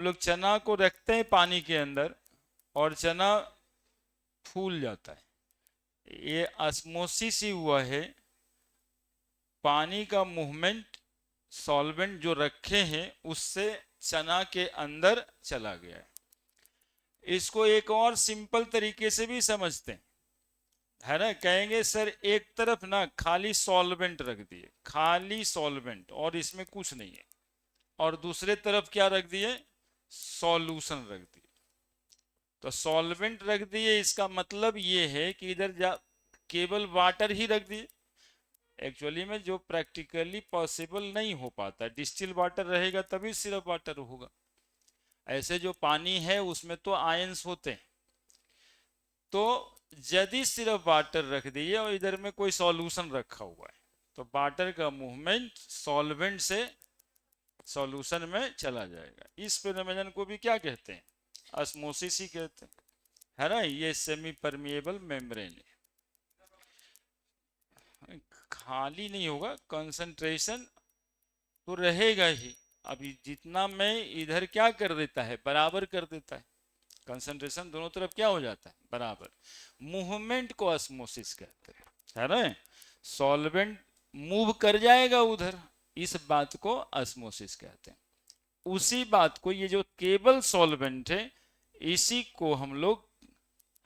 लोग चना को रखते हैं पानी के अंदर और चना फूल जाता है। ये ऑस्मोसिस ही हुआ है, पानी का मूवमेंट सॉल्वेंट जो रखे हैं उससे चना के अंदर चला गया है। इसको एक और सिंपल तरीके से भी समझते हैं, है ना। कहेंगे सर एक तरफ ना खाली सॉल्वेंट रख दिए, खाली सॉल्वेंट और इसमें कुछ नहीं है, और दूसरे तरफ क्या रख दिए, सॉल्यूशन रख दिए। तो सॉल्वेंट रख दिए इसका मतलब ये है कि इधर जा केवल वाटर ही रख दिए। एक्चुअली में जो प्रैक्टिकली पॉसिबल नहीं हो पाता, डिस्टिल वाटर रहेगा तभी सिर्फ वाटर होगा। ऐसे जो पानी है उसमें तो आयंस होते हैं। तो यदि सिर्फ वाटर रख दिए और इधर में कोई सॉल्यूशन रखा हुआ है तो वाटर का मूवमेंट सॉल्वेंट से सॉल्यूशन में चला जाएगा। इस फिनोमेनन को भी क्या कहते हैं, ऑस्मोसिस ही कहते हैं, है ना। ये सेमी परमिएबल मेम्ब्रेन है, खाली नहीं होगा, कंसंट्रेशन तो रहेगा ही। अभी जितना में इधर क्या कर देता है, बराबर कर देता है, कंसंट्रेशन दोनों तरफ क्या हो जाता है, बराबर। मूवमेंट को ऑस्मोसिस कहते हैं, है ना। सॉल्वेंट मूव कर जाएगा उधर, इस बात को ऑस्मोसिस कहते हैं। उसी बात को, ये जो केवल सॉल्वेंट है इसी को हम लोग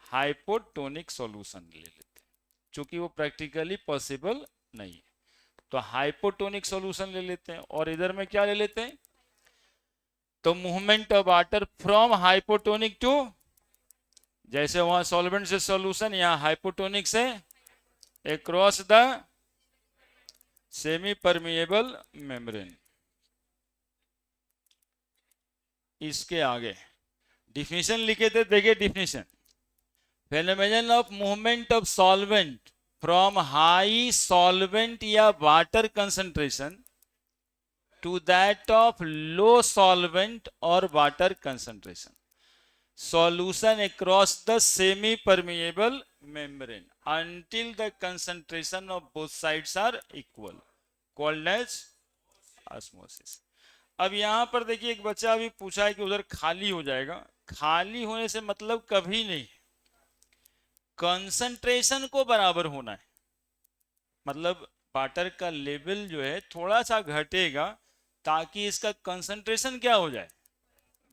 हाइपोटोनिक सॉल्यूशन ले लेते हैं, क्योंकि वो प्रैक्टिकली पॉसिबल नहीं है। तो हाइपोटोनिक सॉल्यूशन ले लेते हैं, और इधर में क्या ले लेते हैं, तो movement of water from hypotonic to, जैसे वहां सॉल्वेंट से सॉल्यूशन, यहां हाइपोटोनिक से across the semi permeable membrane. इसके आगे डिफिनेशन लिखे थे, देखिए definition, phenomenon of movement of solvent from high solvent या water concentration to that of low solvent और water concentration solution across the semi permeable membrane until the concentration of both sides are equal, called as osmosis। अब यहां पर देखिए एक बच्चा अभी पूछा है कि उधर खाली हो जाएगा। खाली होने से मतलब कभी नहीं, कंसंट्रेशन को बराबर होना है। मतलब वाटर का लेवल जो है थोड़ा सा घटेगा ताकि इसका कंसंट्रेशन क्या हो जाए,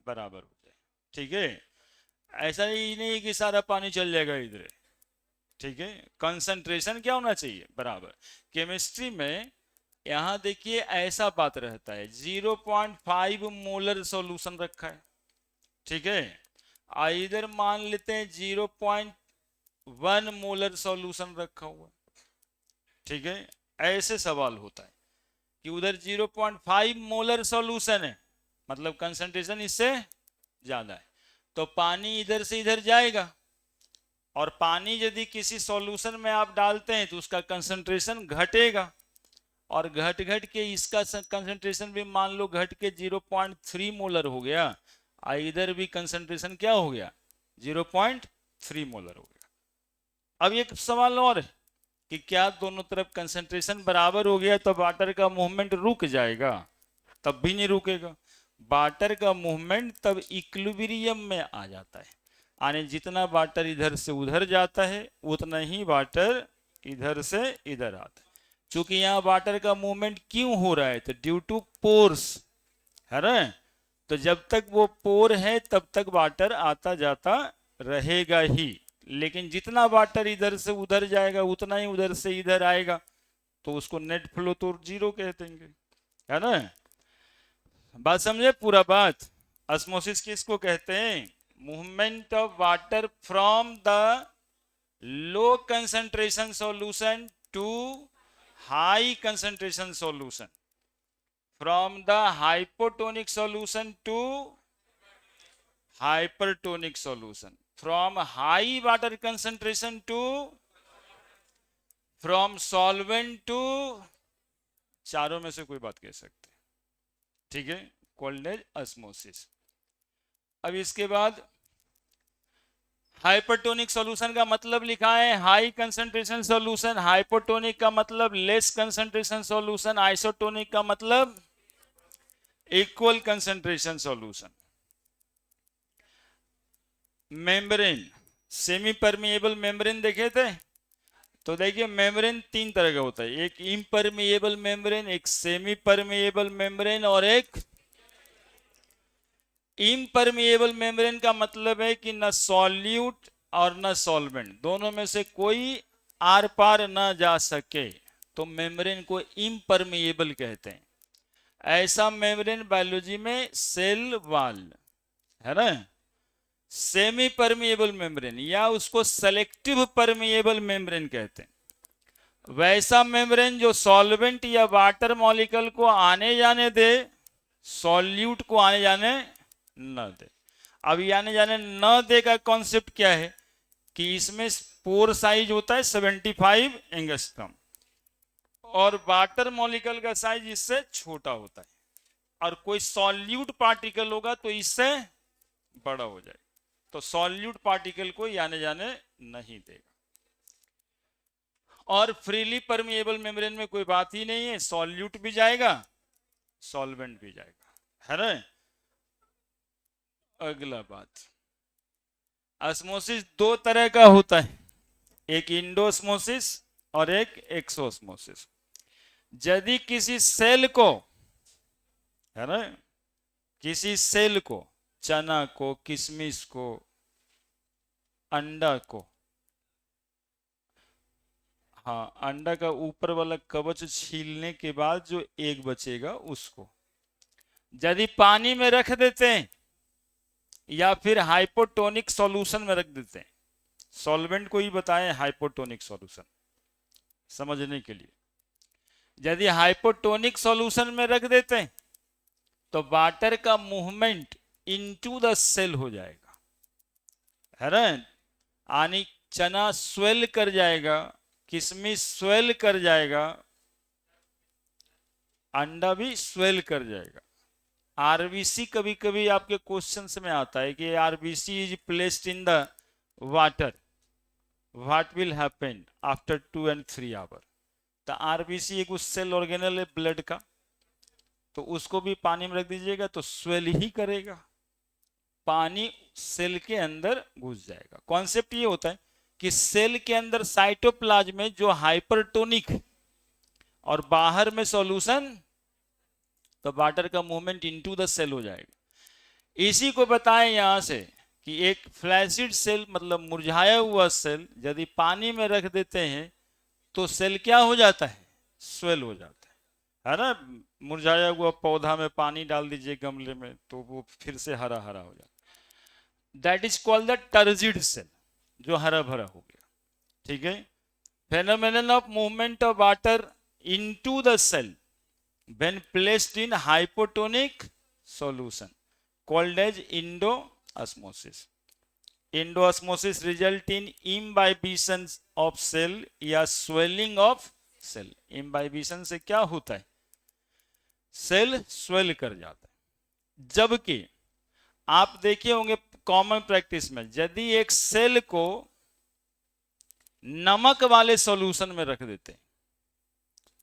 बराबर हो जाए। ठीक है, ऐसा ही नहीं कि सारा पानी चल जाएगा इधर, ठीक है। कंसंट्रेशन क्या होना चाहिए, बराबर। केमिस्ट्री में यहां देखिए ऐसा बात रहता है, 0.5 मोलर सॉल्यूशन रखा है, ठीक है। इधर मान लेते हैं 0.1 मोलर सॉल्यूशन रखा हुआ, ठीक है। ऐसे सवाल होता है कि उधर 0.5 मोलर सॉल्यूशन है, मतलब कंसंट्रेशन इससे ज्यादा है, तो पानी इधर से इधर जाएगा, और पानी यदि किसी सॉल्यूशन में आप डालते हैं तो उसका कंसंट्रेशन घटेगा, और घट घट के इसका कंसंट्रेशन भी मान लो घट के 0.3 मोलर हो गया, इधर भी कंसंट्रेशन क्या हो गया, 0.3 मोलर हो गया। अब एक सवाल और है कि क्या दोनों तरफ कंसंट्रेशन बराबर हो गया तो वाटर का मूवमेंट रुक जाएगा, तब भी नहीं रुकेगा। वाटर का मूवमेंट तब इक्विलिब्रियम में आ जाता है, यानी जितना वाटर इधर से उधर जाता है उतना ही वाटर इधर से इधर आता है। चूंकि यहाँ वाटर का मूवमेंट क्यों हो रहा है, तो ड्यू टू पोर्स, है ना। तो जब तक वो पोर है तब तक वाटर आता जाता रहेगा ही, लेकिन जितना वाटर इधर से उधर जाएगा उतना ही उधर से इधर आएगा, तो उसको नेट फ्लो तो जीरो कह देंगे, है ना। बात समझे पूरा बात। ऑस्मोसिस किसको कहते हैं, movement of water from the low concentration solution to high concentration solution, from the hypotonic solution to hypertonic solution, from high water concentration to, from solvent to, चारों में से कोई बात कह सकते, ठीक है, कॉल्ड एज ऑस्मोसिस। अब इसके बाद हाइपरटोनिक सॉल्यूशन का मतलब लिखा है हाई कंसंट्रेशन सॉल्यूशन, हाइपोटोनिक का मतलब लेस कंसंट्रेशन सॉल्यूशन, आइसोटोनिक का मतलब equal concentration solution. Membrane, semi permeable membrane देखे थे। तो देखिए मेम्ब्रेन तीन तरह का होता है, एक इम्परमिएबल मेम्ब्रेन, एक सेमी परमिएबल मेम्ब्रेन और एक इम्परमिएबल मेम्ब्रेन। का मतलब है कि न सॉल्यूट और न सॉल्वेंट, दोनों में से कोई आर पार न जा सके, तो मेम्ब्रेन को इम्परमिएबल कहते हैं। ऐसा मेम्ब्रेन बायोलॉजी में सेल वॉल है ना। सेमी परमिएबल मेम्ब्रेन या उसको सेलेक्टिव परमिएबल मेम्ब्रेन कहते हैं। वैसा मेम्ब्रेन जो सॉल्वेंट या वाटर मॉलिक्यूल को आने जाने दे, सॉल्यूट को आने जाने न दे। अब ये आने जाने न दे का कॉन्सेप्ट क्या है कि इसमें पोर साइज होता है 75 एंगस्ट्रॉम और वाटर मॉलिक्यूल का साइज इससे छोटा होता है, और कोई सॉल्यूट पार्टिकल होगा तो इससे बड़ा हो जाए, तो सॉल्यूट पार्टिकल को आने जाने नहीं देगा। और फ्रीली परमिएबल मेम्ब्रेन में कोई बात ही नहीं है, सॉल्यूट भी जाएगा सॉल्वेंट भी जाएगा, है ना। अगला बात, ऑस्मोसिस दो तरह का होता है, एक इंडोस्मोसिस और एक एक्सोस्मोसिस। यदि किसी सेल को, है ना, किसी सेल को, चना को, किशमिश को, अंडा को, हाँ अंडा का ऊपर वाला कवच छीलने के बाद जो एग बचेगा उसको यदि पानी में रख देते हैं या फिर हाइपोटोनिक सॉल्यूशन में रख देते हैं, सॉल्वेंट को ही बताएं हाइपोटोनिक सॉल्यूशन समझने के लिए, यदि हाइपोटोनिक सॉल्यूशन में रख देते हैं तो वाटर का मूवमेंट इनटू द सेल हो जाएगा, है ना। यानी चना स्वेल कर जाएगा, किशमिश स्वेल कर जाएगा, अंडा भी स्वेल कर जाएगा। आरबीसी कभी कभी आपके क्वेश्चंस में आता है कि RBC is placed in the water, what will happen after 2 and 3 hour. तो आरबीसी एक उस सेल ऑर्गेनल है ब्लड का, तो उसको भी पानी में रख दीजिएगा तो स्वेल ही करेगा, पानी सेल के अंदर घुस जाएगा। कॉन्सेप्ट ये होता है कि सेल के अंदर साइटोप्लाज्म में जो हाइपरटोनिक और बाहर में सॉल्यूशन, तो वाटर का मूवमेंट इनटू द सेल हो जाएगा। इसी को बताएं यहां से कि एक फ्लैसिड सेल मतलब मुरझाया हुआ सेल यदि पानी में रख देते हैं तो सेल क्या हो जाता है, स्वेल हो जाता है ना। मुरझाया हुआ पौधा में पानी डाल दीजिए गमले में तो वो फिर से हरा हरा हो जाता है, that is called the turgid cell, जो हरा भरा हो गया, ठीक है। Phenomenon of movement of water into the cell when placed in hypotonic solution called as endoosmosis. Endoosmosis result in imbibition of cell या swelling of cell। imbibition से क्या होता है, सेल स्वेल कर जाता है। जबकि आप देखे होंगे कॉमन प्रैक्टिस में यदि एक सेल को नमक वाले सॉल्यूशन में रख देते हैं,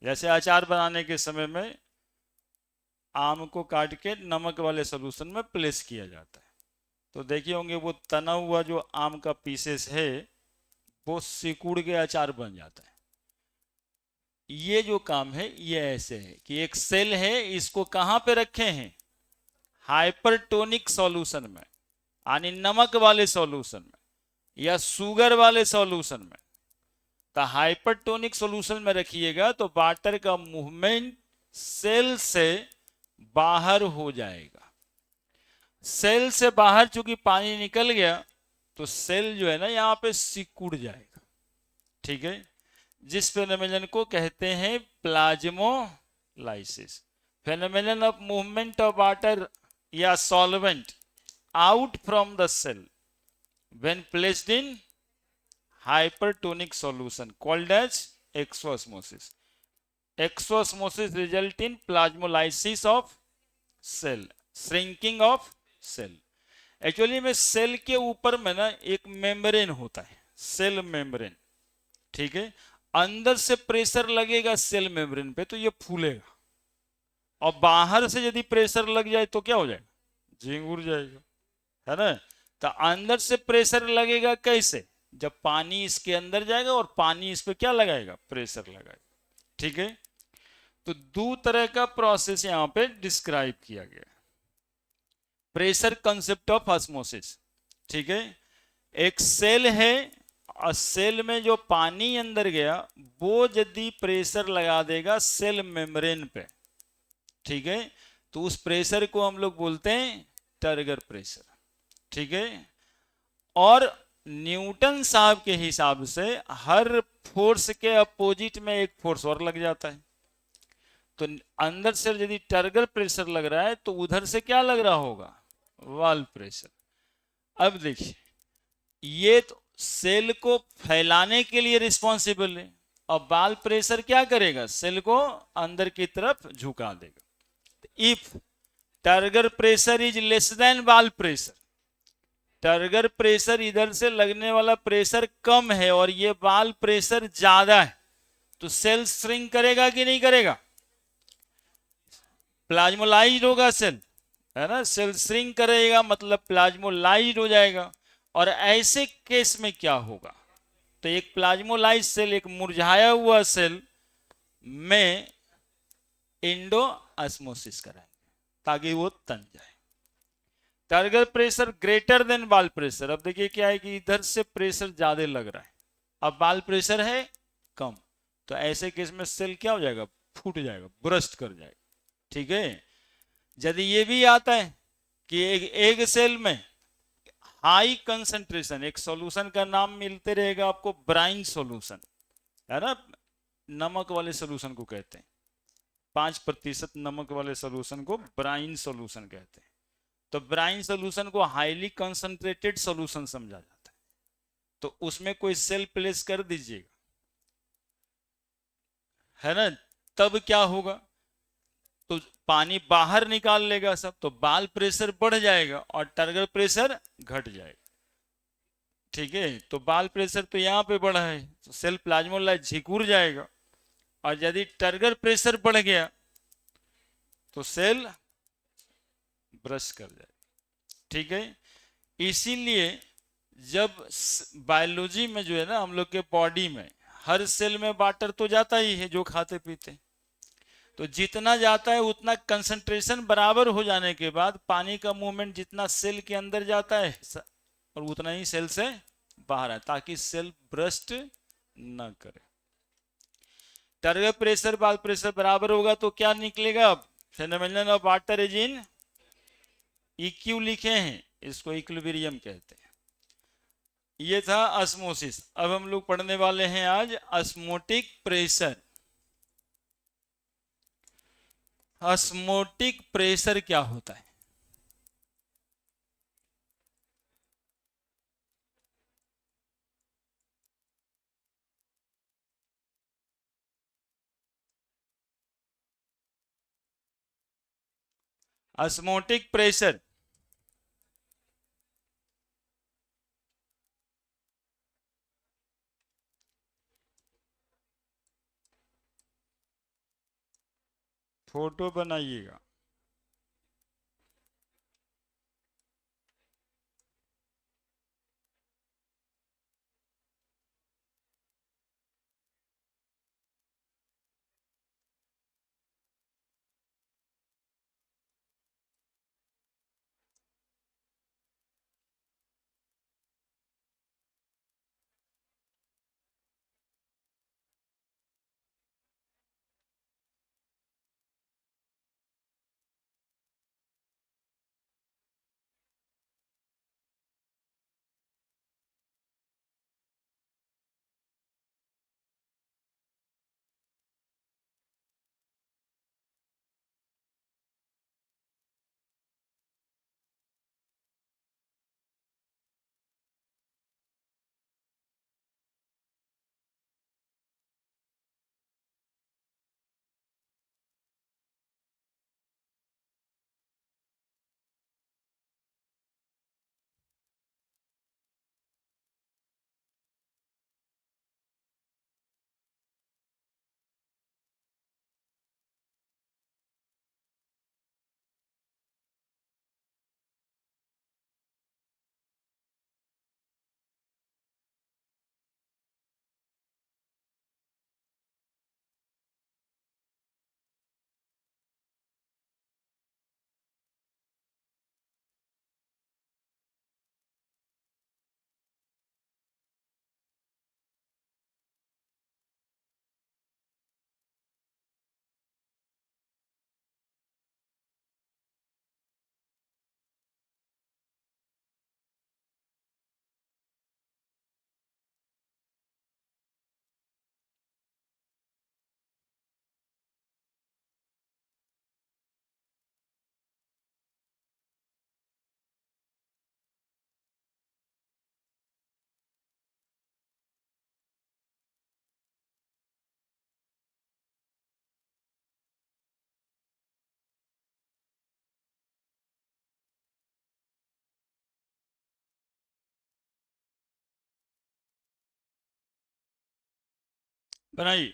जैसे अचार बनाने के समय में आम को काट के नमक वाले सॉल्यूशन में प्लेस किया जाता है, तो देखिए होंगे वो तना हुआ जो आम का पीसेस है वो सिकुड़ के अचार बन जाता है। ये जो काम है ये ऐसे है कि एक सेल है, इसको कहां पे रखे हैं, हाइपरटोनिक सॉल्यूशन में, यानी नमक वाले सॉल्यूशन में या शुगर वाले सॉल्यूशन में। तो हाइपरटोनिक सॉल्यूशन में रखिएगा तो वाटर का मूवमेंट सेल से बाहर हो जाएगा। सेल से बाहर चूंकि पानी निकल गया तो सेल जो है ना यहाँ पे सिकुड़ जाएगा, ठीक है, जिस फेनोमेनन को कहते हैं plasmolysis. Phenomenon of movement of water या solvent out from the cell when placed in hypertonic solution called as exosmosis. Exosmosis result in plasmolysis of cell, shrinking of cell. Actually में सेल के ऊपर में ना एक मेम्ब्रेन होता है, cell membrane, ठीक है। अंदर से प्रेशर लगेगा सेल मेम्ब्रेन पे तो ये फूलेगा, और बाहर से यदि प्रेशर लग जाए तो क्या हो जाएगा, झिंगुर जाएगा, है ना। तो अंदर से प्रेशर लगेगा कैसे? जब पानी इसके अंदर जाएगा और पानी इस पे क्या लगाएगा? प्रेशर लगाएगा। ठीक है, तो दो तरह का प्रोसेस यहां पे डिस्क्राइब किया गया। Pressure concept of osmosis. ठीक है, एक सेल है और सेल में जो पानी अंदर गया वो यदि प्रेशर लगा देगा सेल मेम्ब्रेन पे, ठीक है, तो उस प्रेशर को हम लोग बोलते हैं टर्गर प्रेशर। ठीक है, और न्यूटन साहब के हिसाब से हर फोर्स के अपोजिट में एक फोर्स और लग जाता है। तो अंदर से यदि टर्गर प्रेशर लग रहा है तो उधर से क्या लग रहा होगा? वाल प्रेशर। अब देखिए, ये तो सेल को फैलाने के लिए रिस्पॉन्सिबल है, और बाल प्रेशर क्या करेगा? सेल को अंदर की तरफ झुका देगा। If turgor pressure is less than बाल प्रेशर, टर्गर प्रेशर इधर से लगने वाला प्रेशर कम है और ये बाल प्रेशर ज्यादा है, तो सेल श्रिंक करेगा कि नहीं करेगा? प्लाज्मोलाइज्ड होगा सेल, है ना, सेल श्रिंक करेगा मतलब प्लाज्मोलाइज्ड हो जाएगा। और ऐसे केस में क्या होगा? तो एक प्लाज्मोलाइज सेल, एक मुरझाया हुआ सेल में इंडो ऑस्मोसिस कराएंगे ताकि वो तन जाए। टर्गर प्रेशर ग्रेटर देन बाल प्रेशर। अब देखिए क्या है कि इधर से प्रेशर ज्यादा लग रहा है, अब बाल प्रेशर है कम, तो ऐसे केस में सेल क्या हो जाएगा? फूट जाएगा, ब्रस्ट कर जाएगा। ठीक है, यदि ये भी आता है कि एक सेल में हाई कंसंट्रेशन, एक सॉल्यूशन का नाम मिलते रहेगा आपको, ब्राइन सॉल्यूशन, है ना, नमक वाले सॉल्यूशन को कहते हैं, 5% नमक वाले सॉल्यूशन को ब्राइन सॉल्यूशन कहते हैं। तो ब्राइन सॉल्यूशन को हाईली कंसंट्रेटेड सॉल्यूशन समझा जाता है। तो उसमें कोई सेल प्लेस कर दीजिएगा, है ना, तब क्या होगा? तो पानी बाहर निकाल लेगा सब, तो बाल प्रेशर बढ़ जाएगा और टर्गर प्रेशर घट जाएगा। ठीक है, तो बाल प्रेशर तो यहाँ पे बढ़ा है तो सेल प्लाज्मोलाइट झिकुर जाएगा, और यदि टर्गर प्रेशर बढ़ गया तो सेल ब्रश कर जाएगा। ठीक है, इसीलिए जब बायोलॉजी में जो है ना, हम लोग के बॉडी में हर सेल में वाटर तो जाता ही है जो खाते पीते, तो जितना जाता है उतना कंसंट्रेशन बराबर हो जाने के बाद पानी का मूवमेंट जितना सेल के अंदर जाता है और उतना ही सेल से बाहर है, ताकि सेल ब्रस्ट न करे। टर्गर प्रेशर बाल प्रेशर बराबर होगा तो क्या निकलेगा? अब phenomenon of water is in इक्यू लिखे हैं, इसको इक्विलिब्रियम कहते हैं। ये था ऑस्मोसिस। अब हम लोग पढ़ने वाले हैं आज ऑस्मोटिक प्रेशर। ऑस्मोटिक प्रेशर क्या होता है? ऑस्मोटिक प्रेशर फोटो बनाइएगा। बनाइए।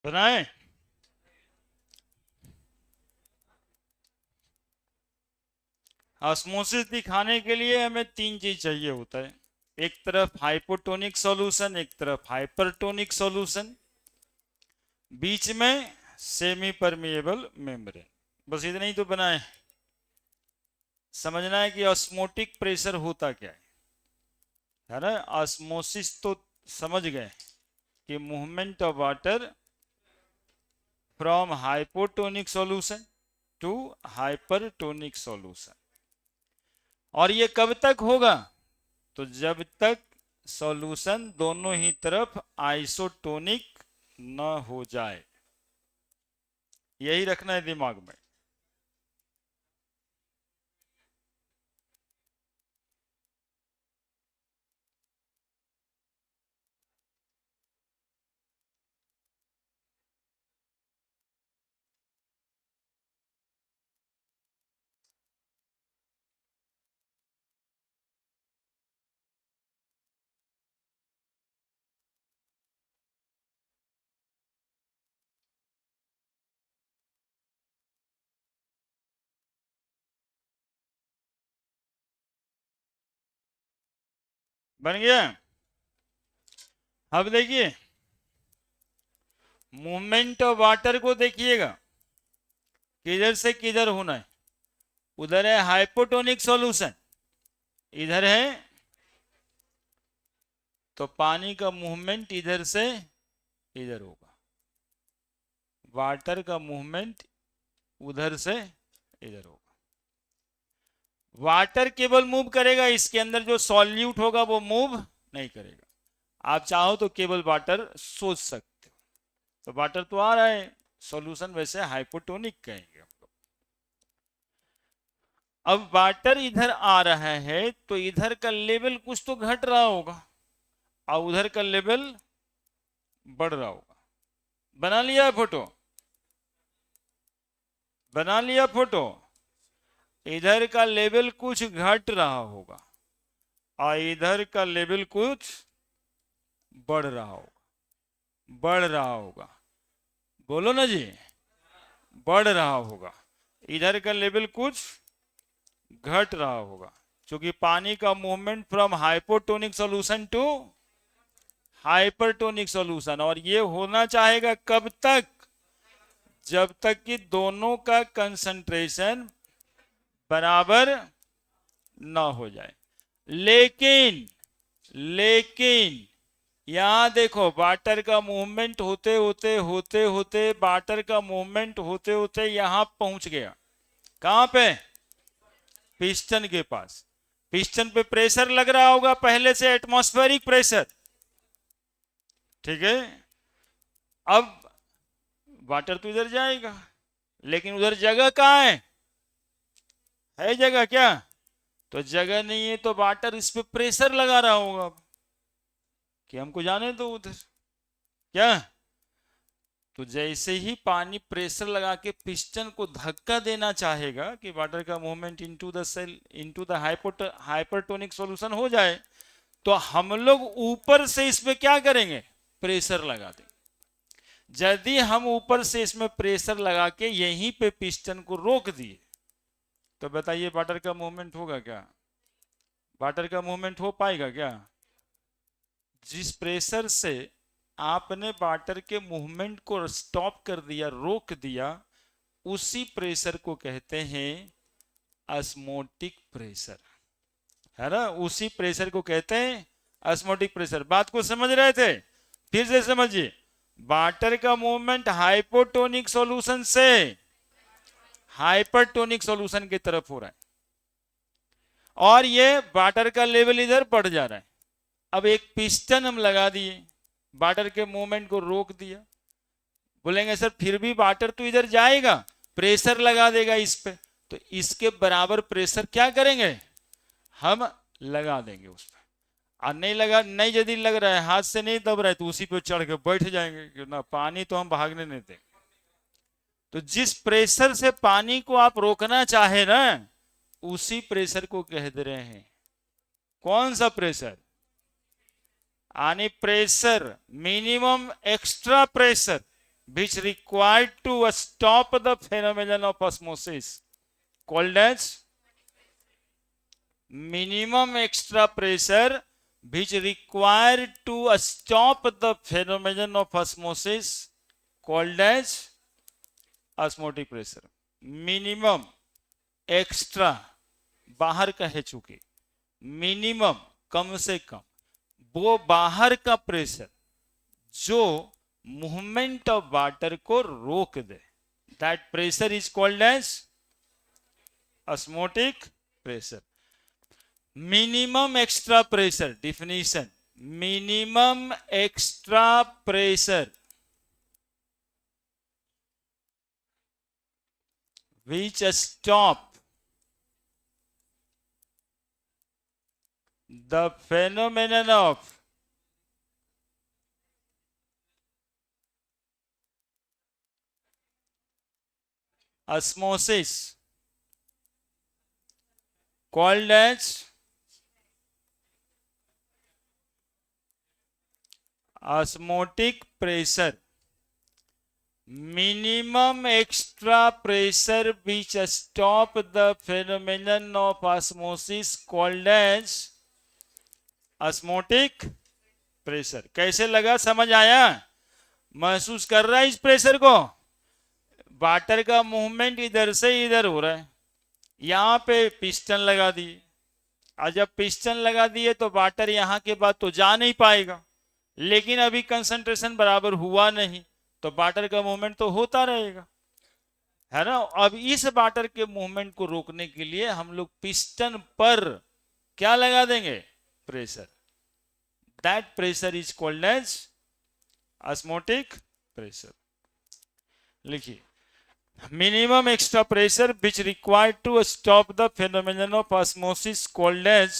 बनाए। ऑस्मोसिस दिखाने के लिए हमें तीन चीज चाहिए होता है। एक तरफ हाइपोटोनिक सॉल्यूशन, एक तरफ हाइपरटोनिक सॉल्यूशन, बीच में सेमी परमिएबल मेम्ब्रेन। बस इतना ही तो बनाए। समझना है कि ऑस्मोटिक प्रेशर होता क्या है ना। ऑस्मोसिस तो समझ गए कि movement of water from hypotonic solution to hypertonic solution. और ये कब तक होगा? तो जब तक सॉल्यूशन दोनों ही तरफ आइसोटोनिक न हो जाए। यही रखना है दिमाग में। बन गया। अब देखिए, मूवमेंट ऑफ वाटर को देखिएगा, किधर से किधर होना है। उधर है हाइपोटोनिक सॉल्यूशन, इधर है, तो पानी का मूवमेंट इधर से इधर होगा। वाटर का मूवमेंट उधर से इधर होगा। वाटर केवल मूव करेगा, इसके अंदर जो सॉल्यूट होगा वो मूव नहीं करेगा। आप चाहो तो केवल वाटर सोच सकते हो। तो वाटर तो आ रहा है, सॉल्यूशन वैसे हाइपोटोनिक कहेंगे हम लोग। अब वाटर इधर आ रहा है तो इधर का लेवल कुछ तो घट रहा होगा और उधर का लेवल बढ़ रहा होगा। बना लिया फोटो? बना लिया फोटो? इधर का लेवल कुछ घट रहा होगा और इधर का लेवल कुछ बढ़ रहा होगा। बढ़ रहा होगा, बोलो ना जी। बढ़ रहा होगा। इधर का लेवल कुछ घट रहा होगा, क्योंकि पानी का movement from hypotonic solution to hypertonic solution. और ये होना चाहेगा कब तक? जब तक कि दोनों का कंसंट्रेशन बराबर ना हो जाए। लेकिन लेकिन यहां देखो, वाटर का मूवमेंट होते होते होते होते वाटर का मूवमेंट होते होते यहां पहुंच गया। कहां पे? पिस्टन के पास। पिस्टन पे प्रेशर लग रहा होगा पहले से, एटमॉस्फेरिक प्रेशर, ठीक है। अब वाटर तो इधर जाएगा, लेकिन उधर जगह कहां है जगह क्या? तो जगह नहीं है, तो वाटर इस पे प्रेशर लगा रहा होगा कि हमको जाने दो उधर। क्या? तो जैसे ही पानी प्रेशर लगा के पिस्टन को धक्का देना चाहेगा कि वाटर का movement into the cell, into the hypertonic solution हो जाए, तो हम लोग ऊपर से इसमें क्या करेंगे? प्रेशर लगा देंगे। यदि हम ऊपर से इसमें प्रेशर लगा के यहीं पे पिस्टन को रोक दिए तो बताइए वाटर का मूवमेंट होगा क्या? वाटर का मूवमेंट हो पाएगा क्या? जिस प्रेशर से आपने वाटर के मूवमेंट को स्टॉप कर दिया, रोक दिया, उसी प्रेशर को कहते हैं ऑस्मोटिक प्रेशर, है ना? उसी प्रेशर को कहते हैं ऑस्मोटिक प्रेशर। बात को समझ रहे थे? फिर से समझिए, वाटर का मूवमेंट हाइपोटोनिक सॉल्यूशन से हाइपरटोनिक सॉल्यूशन की तरफ हो रहा है, और ये वाटर का लेवल इधर बढ़ जा रहा है। अब एक पिस्टन हम लगा दिए, वाटर के मूवमेंट को रोक दिया। बोलेंगे सर फिर भी वाटर तो इधर जाएगा, प्रेशर लगा देगा इस पे, तो इसके बराबर प्रेशर क्या करेंगे, हम लगा देंगे उस पर। और नहीं लगा, नहीं यदि लग रहा है, हाथ से नहीं दब रहा है, तो उसी पे चढ़ के बैठ जाएंगे कि ना पानी तो हम भागने नहीं देंगे। तो जिस प्रेशर से पानी को आप रोकना चाहे ना, उसी प्रेशर को कह दे रहे हैं। कौन सा प्रेशर? यानी pressure, minimum extra pressure which required to stop the phenomenon of osmosis called as minimum extra pressure which required to stop the phenomenon of osmosis called as osmotic pressure। Minimum, extra बाहर का है, चूंकि minimum कम से कम, वो बाहर का pressure जो movement of water को रोक दे, that pressure is called as osmotic pressure. Minimum extra pressure definition, minimum extra pressure which stop the phenomenon of osmosis called as osmotic pressure। minimum extra pressure which stop the phenomenon of osmosis called as osmotic pressure। कैसे लगा, समझ आया? महसूस कर रहा है इस pressure को? वाटर का मूवमेंट इधर से इधर हो रहा है, यहां पे पिस्टन लगा दिए, और जब पिस्टन लगा दिए तो वाटर यहां के बाद तो जा नहीं पाएगा, लेकिन अभी कंसंट्रेशन बराबर हुआ नहीं, तो वाटर का मूवमेंट तो होता रहेगा, है ना? अब इस वाटर के मूवमेंट को रोकने के लिए हम लोग पिस्टन पर क्या लगा देंगे, pressure. That pressure is called as osmotic pressure. लिखिए, minimum extra pressure which required to stop the phenomenon of osmosis called as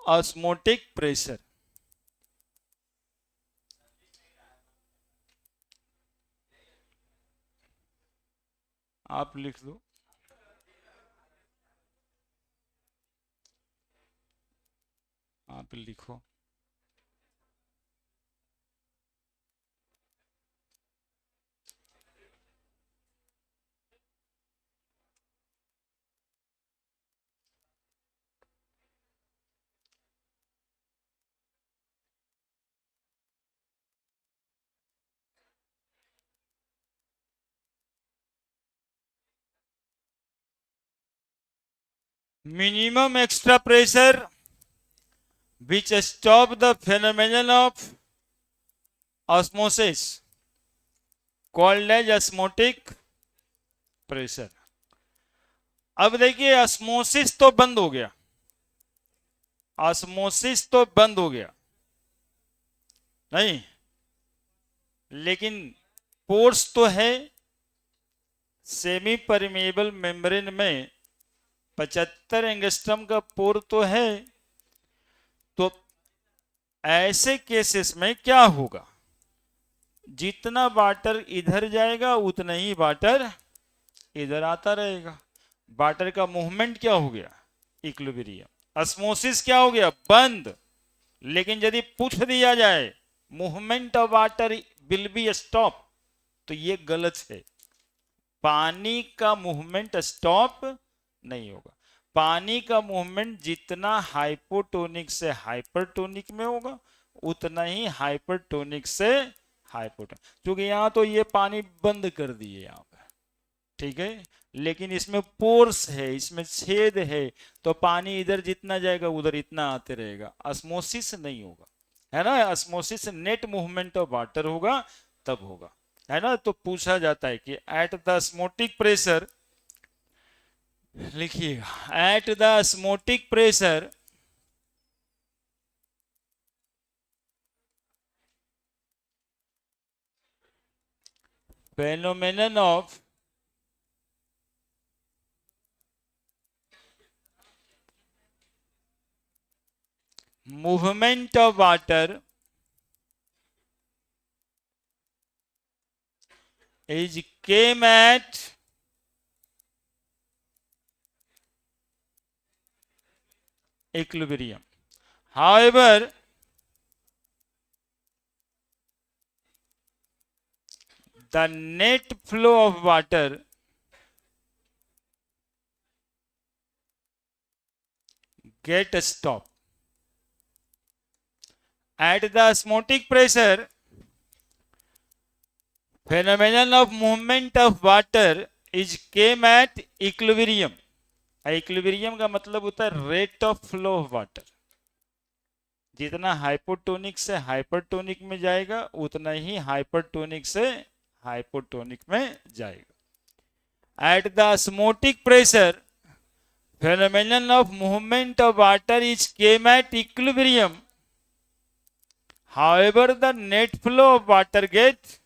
osmotic pressure। आप लिख दो, आप लिखो। minimum extra pressure which stop the phenomenon of osmosis called as osmotic pressure। अब देखिए, osmosis तो बंद हो गया, ऑस्मोसिस तो बंद हो गया नहीं, लेकिन पोर्स तो है। सेमी परमेबल मेम्ब्रेन में 75 एंगस्ट्रम का पोर तो है। तो ऐसे केसेस में क्या होगा, जितना वाटर इधर जाएगा उतना ही वाटर इधर आता रहेगा। वाटर का मूवमेंट क्या हो गया, इक्विलिब्रियम। ऑस्मोसिस क्या हो गया, बंद। लेकिन यदि पूछ दिया जाए movement of water will be stop, तो ये गलत है। पानी का मूवमेंट स्टॉप नहीं होगा। पानी का मूवमेंट जितना हाइपोटोनिक से हाइपरटोनिक में होगा उतना ही हाइपरटोनिक से हाइपोटोनिक, क्योंकि यहाँ तो ये पानी बंद कर दिए यहाँ पे, ठीक है, लेकिन इसमें पोर्स है, इसमें छेद है, तो पानी इधर जितना जाएगा उधर इतना आते रहेगा, ऑस्मोसिस नहीं होगा, है ना। Osmosis net movement of water होगा तब होगा, है ना। तो पूछा जाता है कि एट द ऑस्मोटिक प्रेशर, लिखिएगा, at the osmotic pressure phenomenon of movement of water is came at equilibrium. However, the net flow of water get stopped. At the osmotic pressure, phenomenon of movement of water is came at equilibrium. Equilibrium का मतलब होता है rate of flow of water, जितना hypotonic से hypertonic में जाएगा उतना ही hypertonic से हाइपोटोनिक में जाएगा। At the osmotic pressure phenomenon of movement of water is came at equilibrium, however the net flow of water get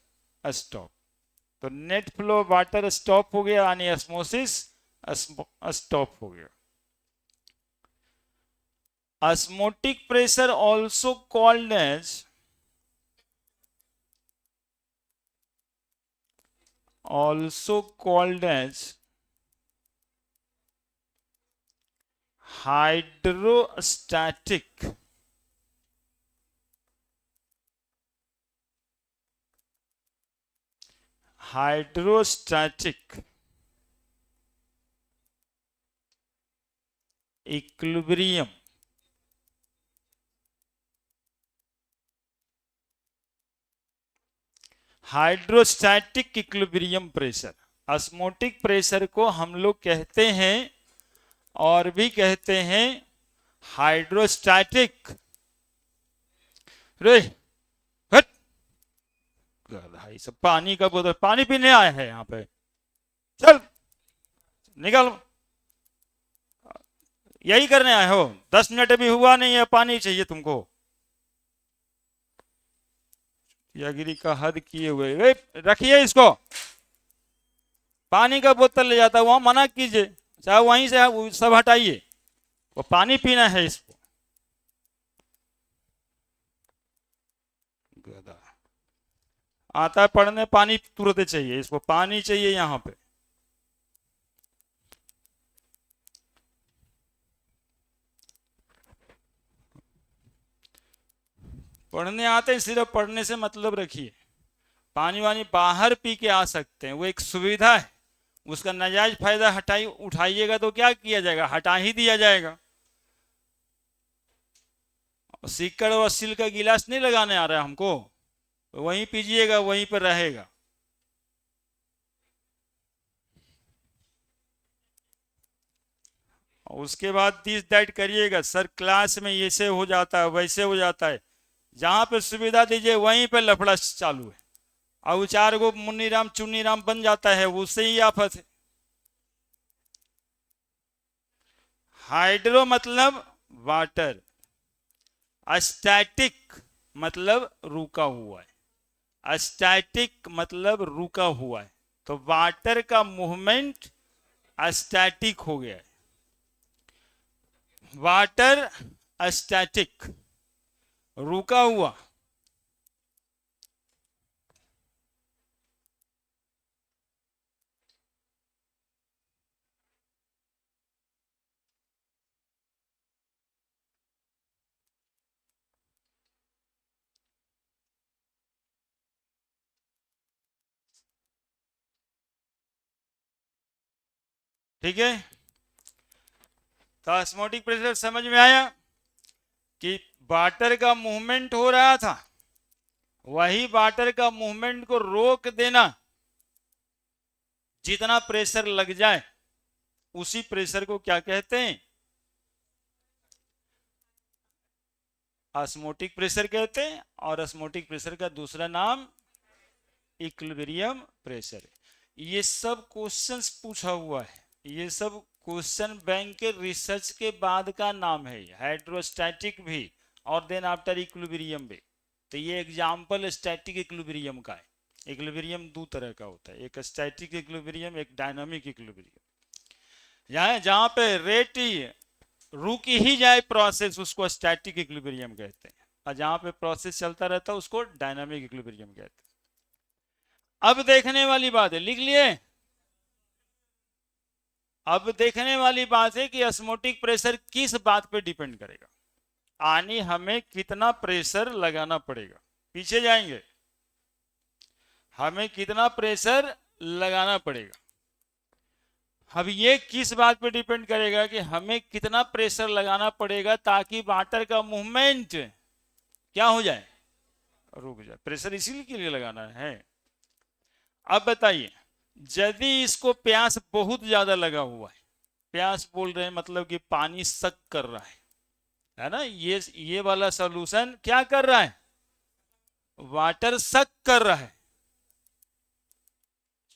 stop. तो net flow of water stop हो गया, यानी ऑस्मोसिस स्टॉप हो गया। Osmotic pressure also called as, also called as hydrostatic, hydrostatic equilibrium। Hydrostatic equilibrium pressure, osmotic pressure को हम लोग कहते हैं और भी कहते हैं हाइड्रोस्टैटिक। रे हट, भाई सब पानी का बोतल, पानी पीने आए हैं यहाँ पे, चल निकल, यही करने आए हो, 10 मिनट अभी हुआ नहीं है, पानी चाहिए तुमको, यागिरी का हद किए हुए। रखिए इसको, पानी का बोतल ले जाता है वहां मना कीजिए, चाहे वहीं से सब हटाइए, वो पानी पीना है इसको। गधा आता है पढ़ने, पानी तुरंत चाहिए इसको, पानी चाहिए यहाँ पे। पढ़ने आते हैं, सिर्फ पढ़ने से मतलब रखिए, पानी वानी बाहर पी के आ सकते हैं, वो एक सुविधा है, उसका नाजायज फायदा हटाई उठाइएगा तो क्या किया जाएगा, हटा ही दिया जाएगा। सीकड़ और स्टील का गिलास नहीं लगाने आ रहा है हमको, वहीं पीजिएगा, वहीं पर रहेगा। उसके बाद दिस दैट करिएगा, सर क्लास में ऐसे हो जाता है वैसे हो जाता है, जहां पे सुविधा दीजिए वहीं पे लफड़ा चालू है, और चार गो मुन्नी राम चुन्नी राम बन जाता है, उससे ही आफत है। हाइड्रो मतलब वाटर, स्टैटिक मतलब रुका हुआ है, स्टैटिक मतलब रुका हुआ है, तो वाटर का मूवमेंट स्टैटिक हो गया है, वाटर स्टैटिक रुका हुआ। ठीक है, तो ऑस्मोटिक प्रेशर समझ में आया कि वाटर का मूवमेंट हो रहा था, वही वाटर का मूवमेंट को रोक देना, जितना प्रेशर लग जाए उसी प्रेशर को क्या कहते हैं, ऑस्मोटिक प्रेशर कहते हैं। और ऑस्मोटिक प्रेशर का दूसरा नाम इक्विलिब्रियम प्रेशर। ये सब क्वेश्चंस पूछा हुआ है, ये सब क्वेश्चन बैंक के रिसर्च के बाद का नाम है, हाइड्रोस्टैटिक भी और देन आफ्टर इक्विलिब्रियम भी। तो ये एग्जांपल स्टैटिक इक्विलिब्रियम का है। इक्विलिब्रियम दो तरह का होता है, एक स्टैटिक इक्विलिब्रियम, एक डायनामिक इक्विलिब्रियम। जहां पे रेट ही रुक ही जाए प्रोसेस, उसको स्टैटिक इक्विलिब्रियम कहते हैं, और जहां पे प्रोसेस चलता रहता है उसको डायनामिक इक्विलिब्रियम कहते हैं। अब देखने वाली बात है, लिख लिए, अब देखने वाली बात है कि ऑस्मोटिक प्रेशर किस बात पे डिपेंड करेगा, यानी हमें कितना प्रेशर लगाना पड़ेगा। पीछे जाएंगे, हमें कितना प्रेशर लगाना पड़ेगा। अब ये किस बात पे डिपेंड करेगा कि हमें कितना प्रेशर लगाना पड़ेगा ताकि वाटर का मूवमेंट क्या हो जाए, रुक जाए। प्रेशर इसीलिए के लिए लगाना है। अब बताइए, यदि इसको प्यास बहुत ज्यादा लगा हुआ है, प्यास बोल रहे हैं मतलब कि पानी सक कर रहा है ना, ये वाला सॉल्यूशन क्या कर रहा है, वाटर सक कर रहा है,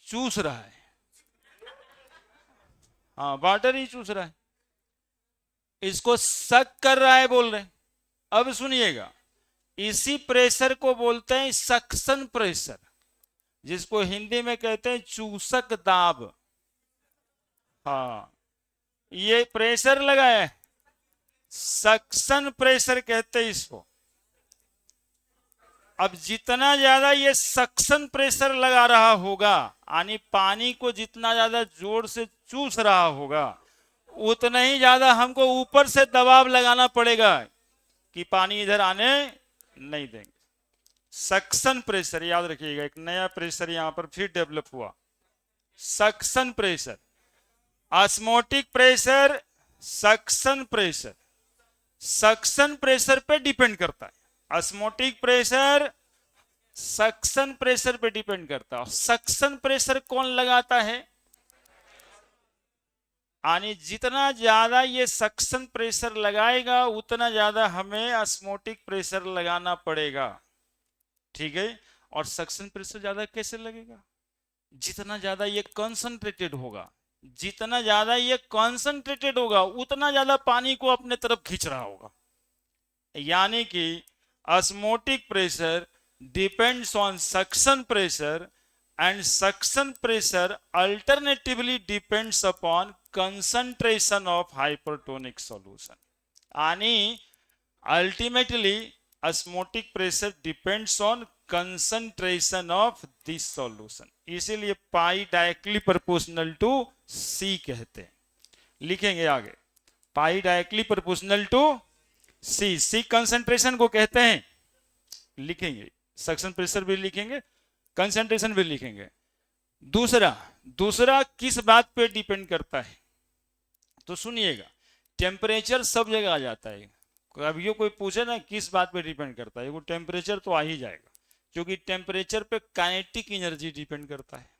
चूस रहा है, हाँ वाटर ही चूस रहा है, इसको सक कर रहा है बोल रहे हैं। अब सुनिएगा, इसी प्रेशर को बोलते हैं सक्शन प्रेशर, जिसको हिंदी में कहते हैं चूसक दाब। हाँ, ये प्रेशर लगा है, सक्शन प्रेशर कहते हैं इसको। अब जितना ज्यादा ये सक्शन प्रेशर लगा रहा होगा, यानी पानी को जितना ज्यादा जोर से चूस रहा होगा, उतना ही ज्यादा हमको ऊपर से दबाव लगाना पड़ेगा कि पानी इधर आने नहीं देंगे। सक्शन प्रेशर याद रखिएगा, एक नया प्रेशर यहां पर फिर डेवलप हुआ, suction pressure. Osmotic pressure, suction pressure, suction pressure पे डिपेंड करता है। ऑस्मोटिक प्रेशर सक्शन प्रेशर पे डिपेंड करता है। सक्शन प्रेशर कौन लगाता है, यानी जितना ज्यादा ये सक्शन प्रेशर लगाएगा उतना ज्यादा हमें ऑस्मोटिक प्रेशर लगाना पड़ेगा। ठीक है, और सक्शन प्रेशर ज्यादा कैसे लगेगा, जितना ज्यादा ये कंसंट्रेटेड होगा, जितना ज्यादा ये कंसंट्रेटेड होगा उतना ज्यादा पानी को अपने तरफ खींच रहा होगा। यानी कि osmotic pressure depends on suction pressure and suction pressure alternatively depends upon concentration of hypertonic solution. यानी ultimately osmotic pressure depends on concentration of this solution, इसीलिए pi directly proportional to C कहते हैं। लिखेंगे आगे, pi directly proportional to C, C concentration को कहते हैं, लिखेंगे सक्शन प्रेशर भी लिखेंगे, कंसंट्रेशन भी लिखेंगे। दूसरा दूसरा किस बात पे डिपेंड करता है, तो सुनिएगा, टेम्परेचर सब जगह आ जाता है। अभी कोई पूछे ना किस बात पे डिपेंड करता है, वो टेम्परेचर तो आ ही जाएगा, क्योंकि टेम्परेचर पे काइनेटिक एनर्जी डिपेंड करता है।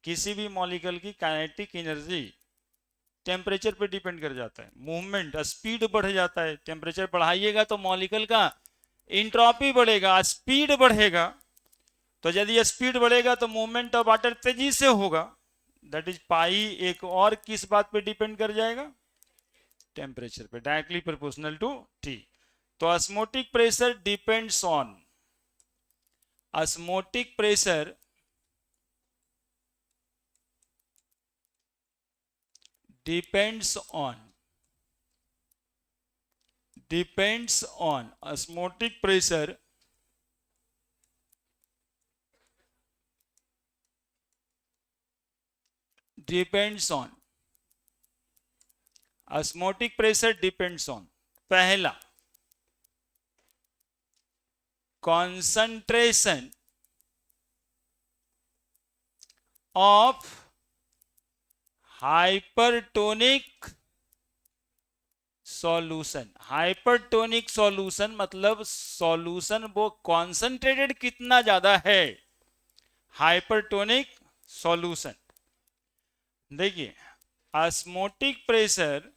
किसी भी मॉलिक्यूल की काइनेटिक एनर्जी टेम्परेचर पे डिपेंड कर जाता है। मूवमेंट स्पीड बढ़ जाता है, टेम्परेचर बढ़ाइएगा तो मॉलिक्यूल का इंट्रोपी बढ़ेगा, स्पीड बढ़ेगा, तो यदि स्पीड बढ़ेगा तो मूवमेंट ऑफ वाटर तेजी से होगा। दैट इज पाई एक और किस बात पे डिपेंड कर जाएगा, टेम्परेचर पे, डायरेक्टली प्रोपोर्शनल टू टी। तो osmotic pressure depends on, osmotic pressure depends on osmotic pressure depends on, osmotic pressure depends on, पहला concentration of hypertonic solution. Hypertonic solution मतलब सॉल्यूशन वो कॉन्सेंट्रेटेड कितना ज्यादा है, हाइपरटोनिक सॉल्यूशन। देखिए osmotic pressure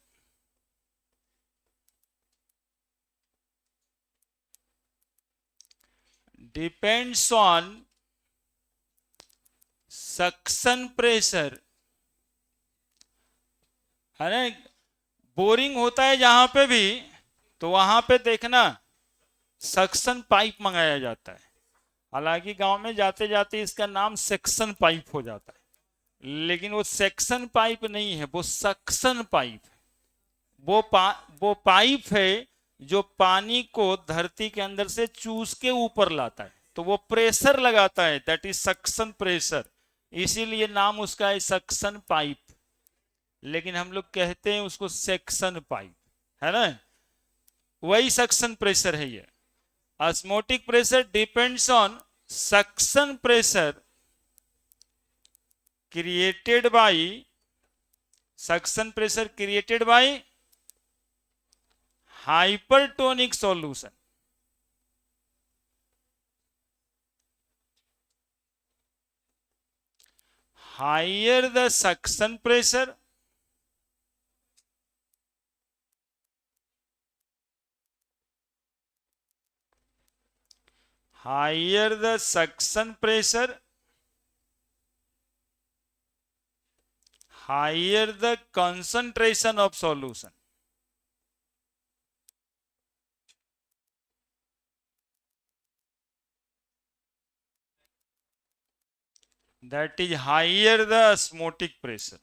depends on suction pressure, है ना। Boring होता है जहां पे भी, तो वहां पे देखना सक्शन पाइप मंगाया जाता है। हालांकि गांव में जाते जाते इसका नाम सेक्शन पाइप हो जाता है, लेकिन वो सेक्शन पाइप नहीं है, वो सक्शन पाइप है। वो पाइप है जो पानी को धरती के अंदर से चूस के ऊपर लाता है, तो वो प्रेशर लगाता है, दैट इज सक्शन प्रेशर। इसीलिए नाम उसका है सक्शन पाइप, लेकिन हम लोग कहते हैं उसको सेक्शन पाइप, है ना। वही सक्शन प्रेशर है ये। Osmotic pressure depends on suction pressure created by, suction pressure created by hypertonic solution. Higher the suction pressure, higher the suction pressure, higher the concentration of solution. That is higher the osmotic pressure.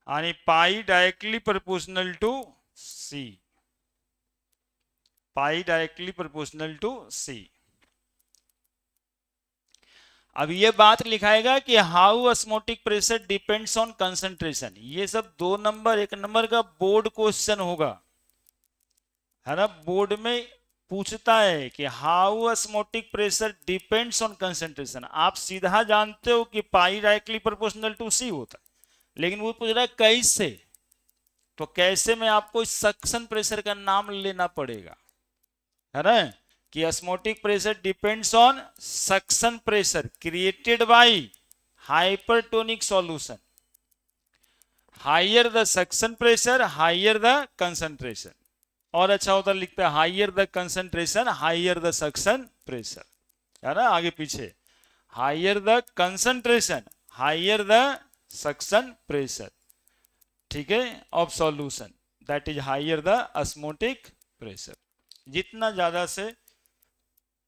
आणि pi directly proportional to C. Pi directly proportional to C. अब ये बात लिखाएगा कि how osmotic pressure depends on concentration. ये सब 2 number 1 number का board question होगा, है ना। बोर्ड में पूछता है कि how osmotic pressure depends on concentration. आप सीधा जानते हो कि पाई डायरेक्टली प्रोपोर्शनल टू सी होता है, लेकिन वो पूछ रहा है कैसे, तो कैसे में आपको इस सक्शन प्रेशर का नाम लेना पड़ेगा, है ना। कि osmotic pressure depends on suction pressure created by hypertonic solution. Higher the suction pressure higher the concentration. और अच्छा होता लिखता है higher the concentration higher the suction pressure, है ना, आगे पीछे। Higher the concentration higher the suction pressure, ठीक है, of solution, that is higher the osmotic pressure. जितना ज्यादा से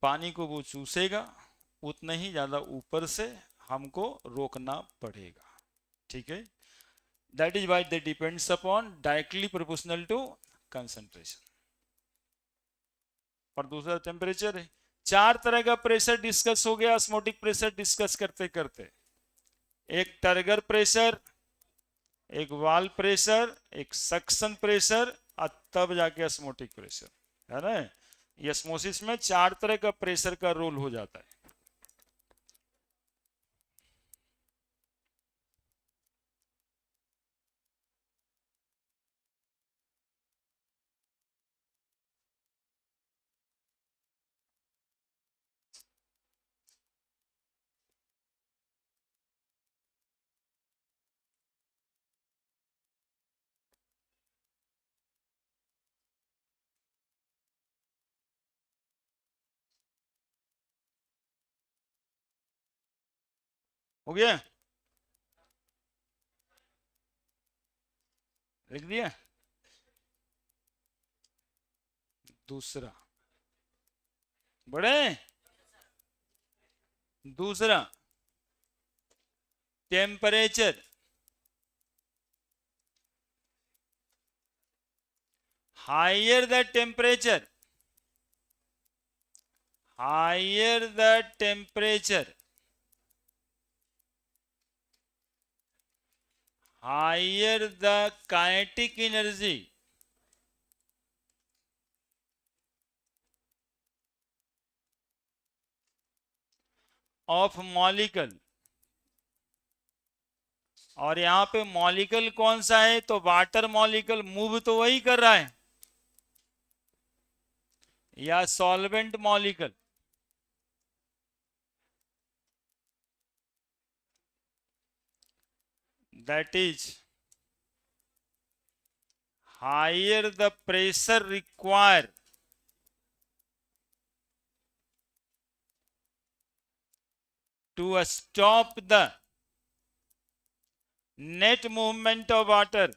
पानी को वो चूसेगा, उतना ही ज्यादा ऊपर से हमको रोकना पड़ेगा, ठीक है। That is why they depends upon directly proportional to concentration. और दूसरा टेम्परेचर है। 4 तरह का प्रेशर डिस्कस हो गया ऑस्मोटिक प्रेशर डिस्कस करते करते। एक टर्गर प्रेशर, एक वाल प्रेशर, एक सक्शन प्रेशर, और तब जाके ऑस्मोटिक प्रेशर, है ना। ये ऑस्मोसिस में 4 तरह का प्रेशर का रोल हो जाता है। हो गया, लिख दिया। दूसरा बड़े, दूसरा temperature. Higher the temperature, higher the temperature, higher the kinetic energy, of molecule, और यहां पे मॉलिक्यूल कौन सा है, तो वाटर मॉलिक्यूल मूव तो वही कर रहा है, या solvent molecule. That is higher the pressure require to stop the net movement of water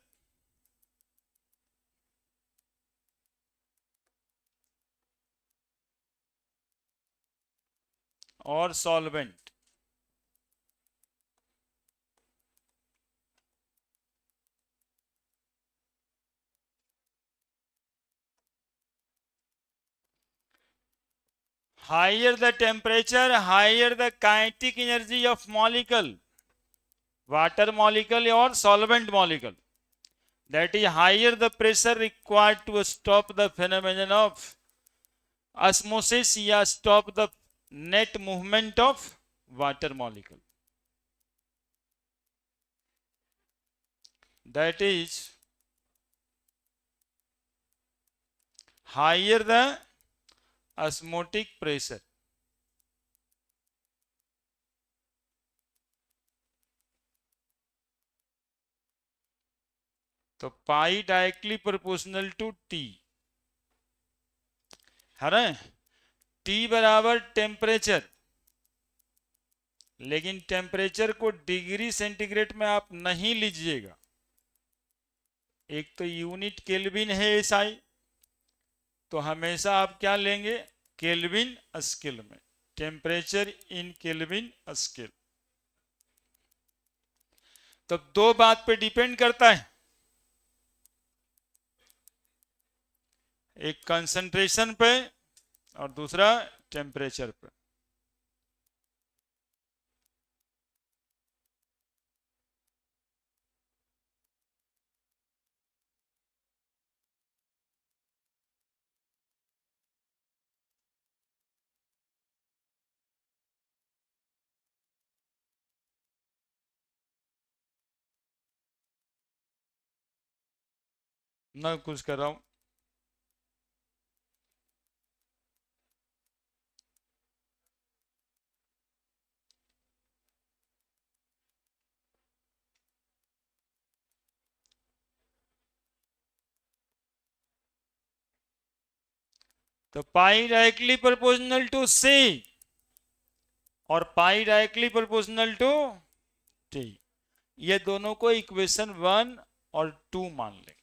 or solvent. Higher the temperature, higher the kinetic energy of molecule, water molecule or solvent molecule. That is higher the pressure required to stop the phenomenon of osmosis या stop the net movement of water molecule. That is higher the osmotic pressure. तो pi directly proportional to T है ना। T बराबर temperature, लेकिन temperature को degree centigrade में आप नहीं लीजिएगा, एक तो यूनिट केल्विन है एसआई, तो हमेशा आप क्या लेंगे, केल्विन स्केल में, टेम्परेचर इन केल्विन स्केल। तो दो बात पे डिपेंड करता है, एक कंसंट्रेशन पे और दूसरा टेम्परेचर पे। मैं कुछ कर रहा हूं। तो पाई डायरेक्टली प्रोपोर्शनल टू सी और पाई डायरेक्टली प्रोपोर्शनल टू टी, ये दोनों को इक्वेशन 1 और 2 मान लेंगे।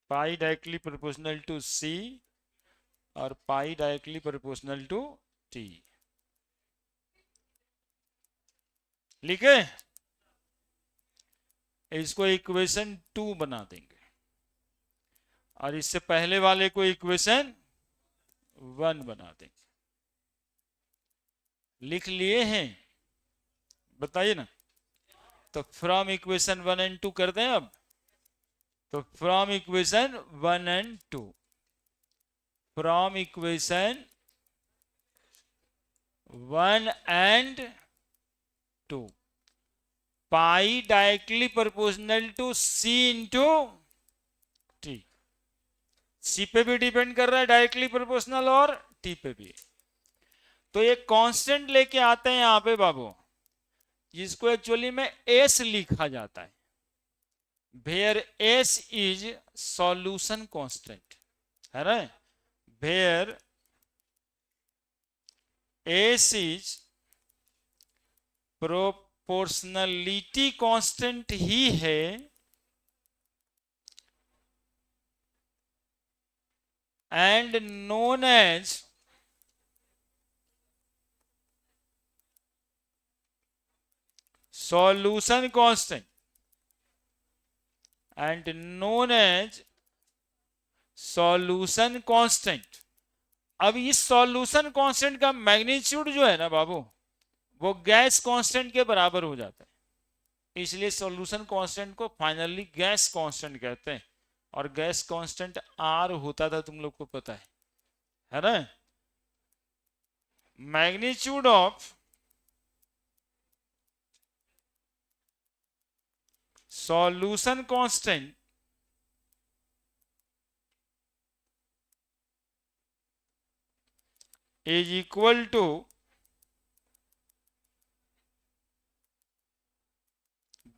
पाई डायरेक्टली प्रोपोर्शनल टू सी और पाई डायरेक्टली प्रोपोर्शनल टू टी, लिखे, इसको इक्वेशन 2 बना देंगे और इससे पहले वाले को इक्वेशन 1 बना देंगे। लिख लिए हैं, बताइए ना। तो फ्रॉम इक्वेशन 1 एंड 2 कर दें अब। तो from equation 1 and 2, from equation 1 and 2, pi directly proportional to C into T. C पे भी डिपेंड कर रहा है डायरेक्टली प्रोपोर्शनल और टी पे भी। तो ये कांस्टेंट लेके आते हैं यहां पे बाबू, जिसको एक्चुअली में एस लिखा जाता है, where S is solution constant, है ना। Where S is proportionality constant ही है and known as solution constant and known as solution constant। अब इस सॉल्यूशन कांस्टेंट का मैग्नीट्यूड जो है ना बाबू, वो गैस कांस्टेंट के बराबर हो जाता है, इसलिए सॉल्यूशन कांस्टेंट को फाइनली गैस कांस्टेंट कहते हैं। और गैस कांस्टेंट आर होता था, तुम लोग को पता है ना। Magnitude of solution constant is equal to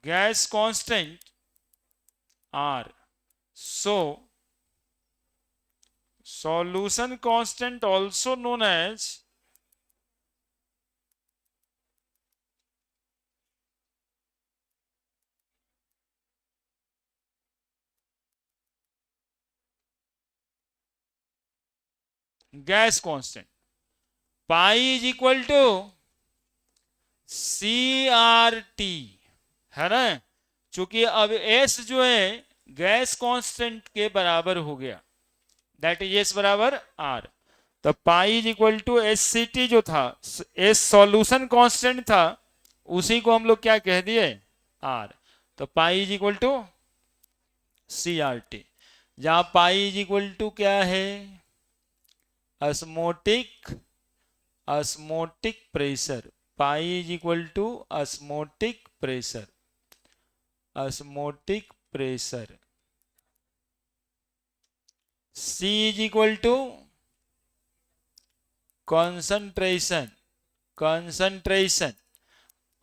gas constant R. So solution constant also known as gas constant pi is equal to CRT, है ना। चूंकि अब S जो है गैस कांस्टेंट के बराबर हो गया, दैट इज S बराबर R। तो pi is equal to SCT जो था, S सॉल्यूशन कांस्टेंट था, उसी को हम लोग क्या कह दिए, R। तो pi is equal to CRT, जहां पाई इज इक्वल टू क्या है, osmotic osmotic pressure. Pi is equal to osmotic pressure, osmotic pressure. C is equal to concentration, concentration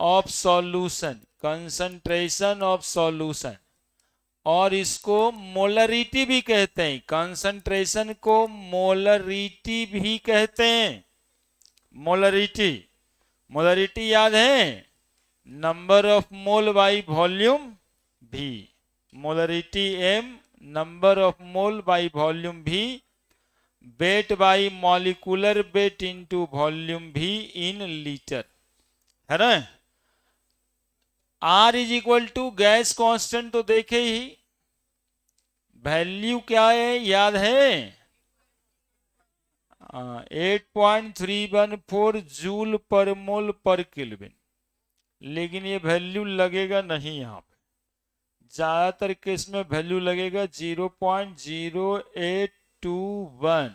of solution, concentration of solution. और इसको molarity भी कहते हैं, concentration को molarity भी कहते हैं। मोलरिटी, मोलरिटी याद है, number of mole by volume भी। Molarity M, number of mole by volume भी, weight by molecular weight into volume भी इन लीटर, है ना। R is equal to gas constant तो देखे ही, वैल्यू क्या है याद है, 8.314 जूल पर मोल पर केल्विन। लेकिन ये वैल्यू लगेगा नहीं यहाँ पे, ज्यादातर केस में वैल्यू लगेगा 0.0821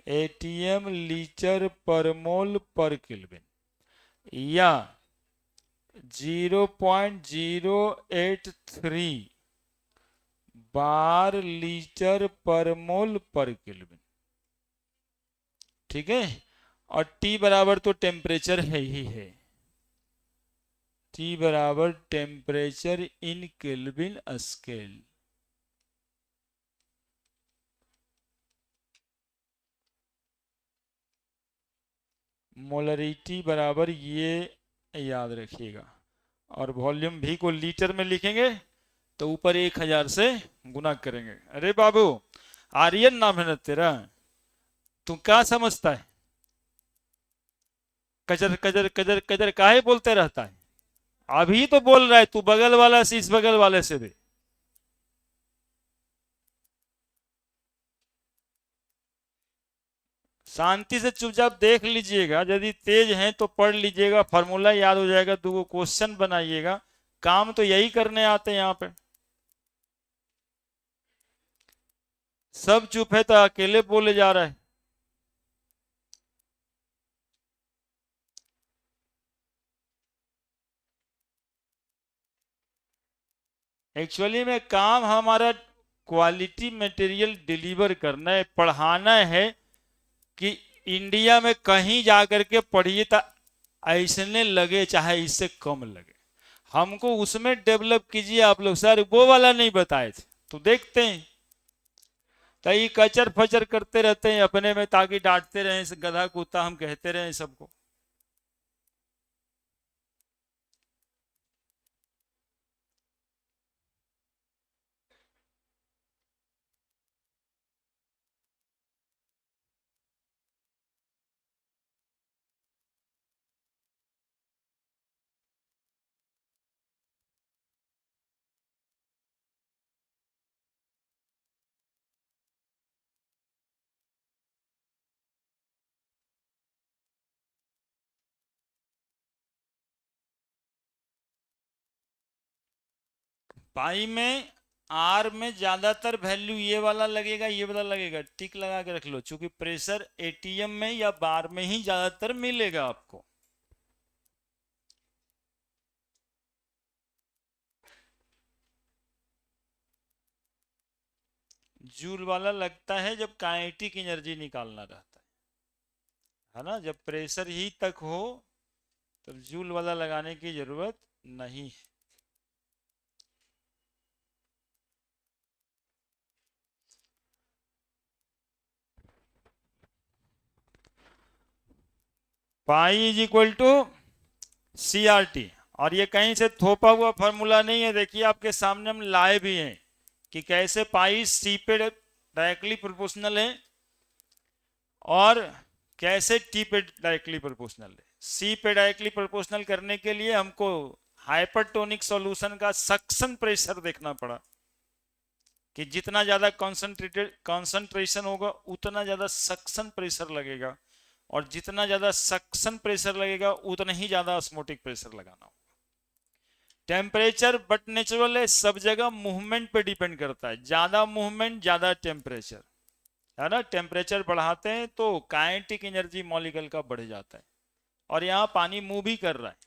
ATM लीटर पर मोल पर केल्विन, या 0.083 बार लीटर पर मोल पर केल्विन। ठीक है। और T बराबर तो टेम्परेचर है ही है, T बराबर temperature in kelvin scale. Molarity बराबर ये याद रखिएगा, और वॉल्यूम भी को लीटर में लिखेंगे तो ऊपर 1000 से गुना करेंगे। अरे बाबू, आर्यन नाम है ना तेरा, तू क्या समझता है, कजर कजर कजर कजर काहे बोलते रहता है। अभी तो बोल रहा है तू, बगल वाला से इस बगल वाले से भी। शांति से चुपचाप देख लीजिएगा, यदि तेज हैं तो पढ़ लीजिएगा, फॉर्मूला याद हो जाएगा, दो क्वेश्चन बनाइएगा। काम तो यही करने आते हैं यहाँ पे। सब चुप है तो अकेले बोले जा रहा है। एक्चुअली में काम हमारा क्वालिटी मटेरियल डिलीवर करना है, पढ़ाना है कि इंडिया में कहीं जाकर के पढ़िए तो ऐसने लगे चाहे इससे कम लगे, हमको उसमें डेवलप कीजिए आप लोग। सर वो वाला नहीं बताए थे तो देखते हैं, तो ये कचर फचर करते रहते हैं अपने में, ताकि डांटते रहे गधा कुत्ता हम कहते रहे सबको। पाई में आर में ज्यादातर वैल्यू ये वाला लगेगा, ये वाला लगेगा, टिक लगा के रख लो, क्योंकि प्रेशर एटीएम में या बार में ही ज्यादातर मिलेगा आपको। जूल वाला लगता है जब काइनेटिक एनर्जी निकालना रहता है ना, जब प्रेशर ही तक हो तब जूल वाला लगाने की जरूरत नहीं है। Pi is equal to C R T, और ये कहीं से थोपा हुआ फॉर्मूला नहीं है, देखिए आपके सामने हम लाए भी हैं कि कैसे पाई सी पे डायरेक्टली प्रोपोर्शनल है और कैसे टी पे डायरेक्टली प्रोपोर्शनल है। सी पे डायरेक्टली प्रोपोर्शनल करने के लिए हमको हाइपरटोनिक सॉल्यूशन का सक्शन प्रेशर देखना पड़ा कि जितना ज्यादा कॉन्सेंट्रेशन होगा उतना ज्यादा सक्शन प्रेशर लगेगा, और जितना ज्यादा सक्शन प्रेशर लगेगा उतना ही ज्यादा ऑस्मोटिक प्रेशर लगाना होगा। टेम्परेचर बट नेचुरल है, सब जगह मूवमेंट पे डिपेंड करता है, ज्यादा मूवमेंट ज्यादा टेम्परेचर, है ना। टेम्परेचर बढ़ाते हैं तो काइनेटिक एनर्जी मॉलिक्यूल का बढ़ जाता है, और यहाँ पानी मूव भी कर रहा है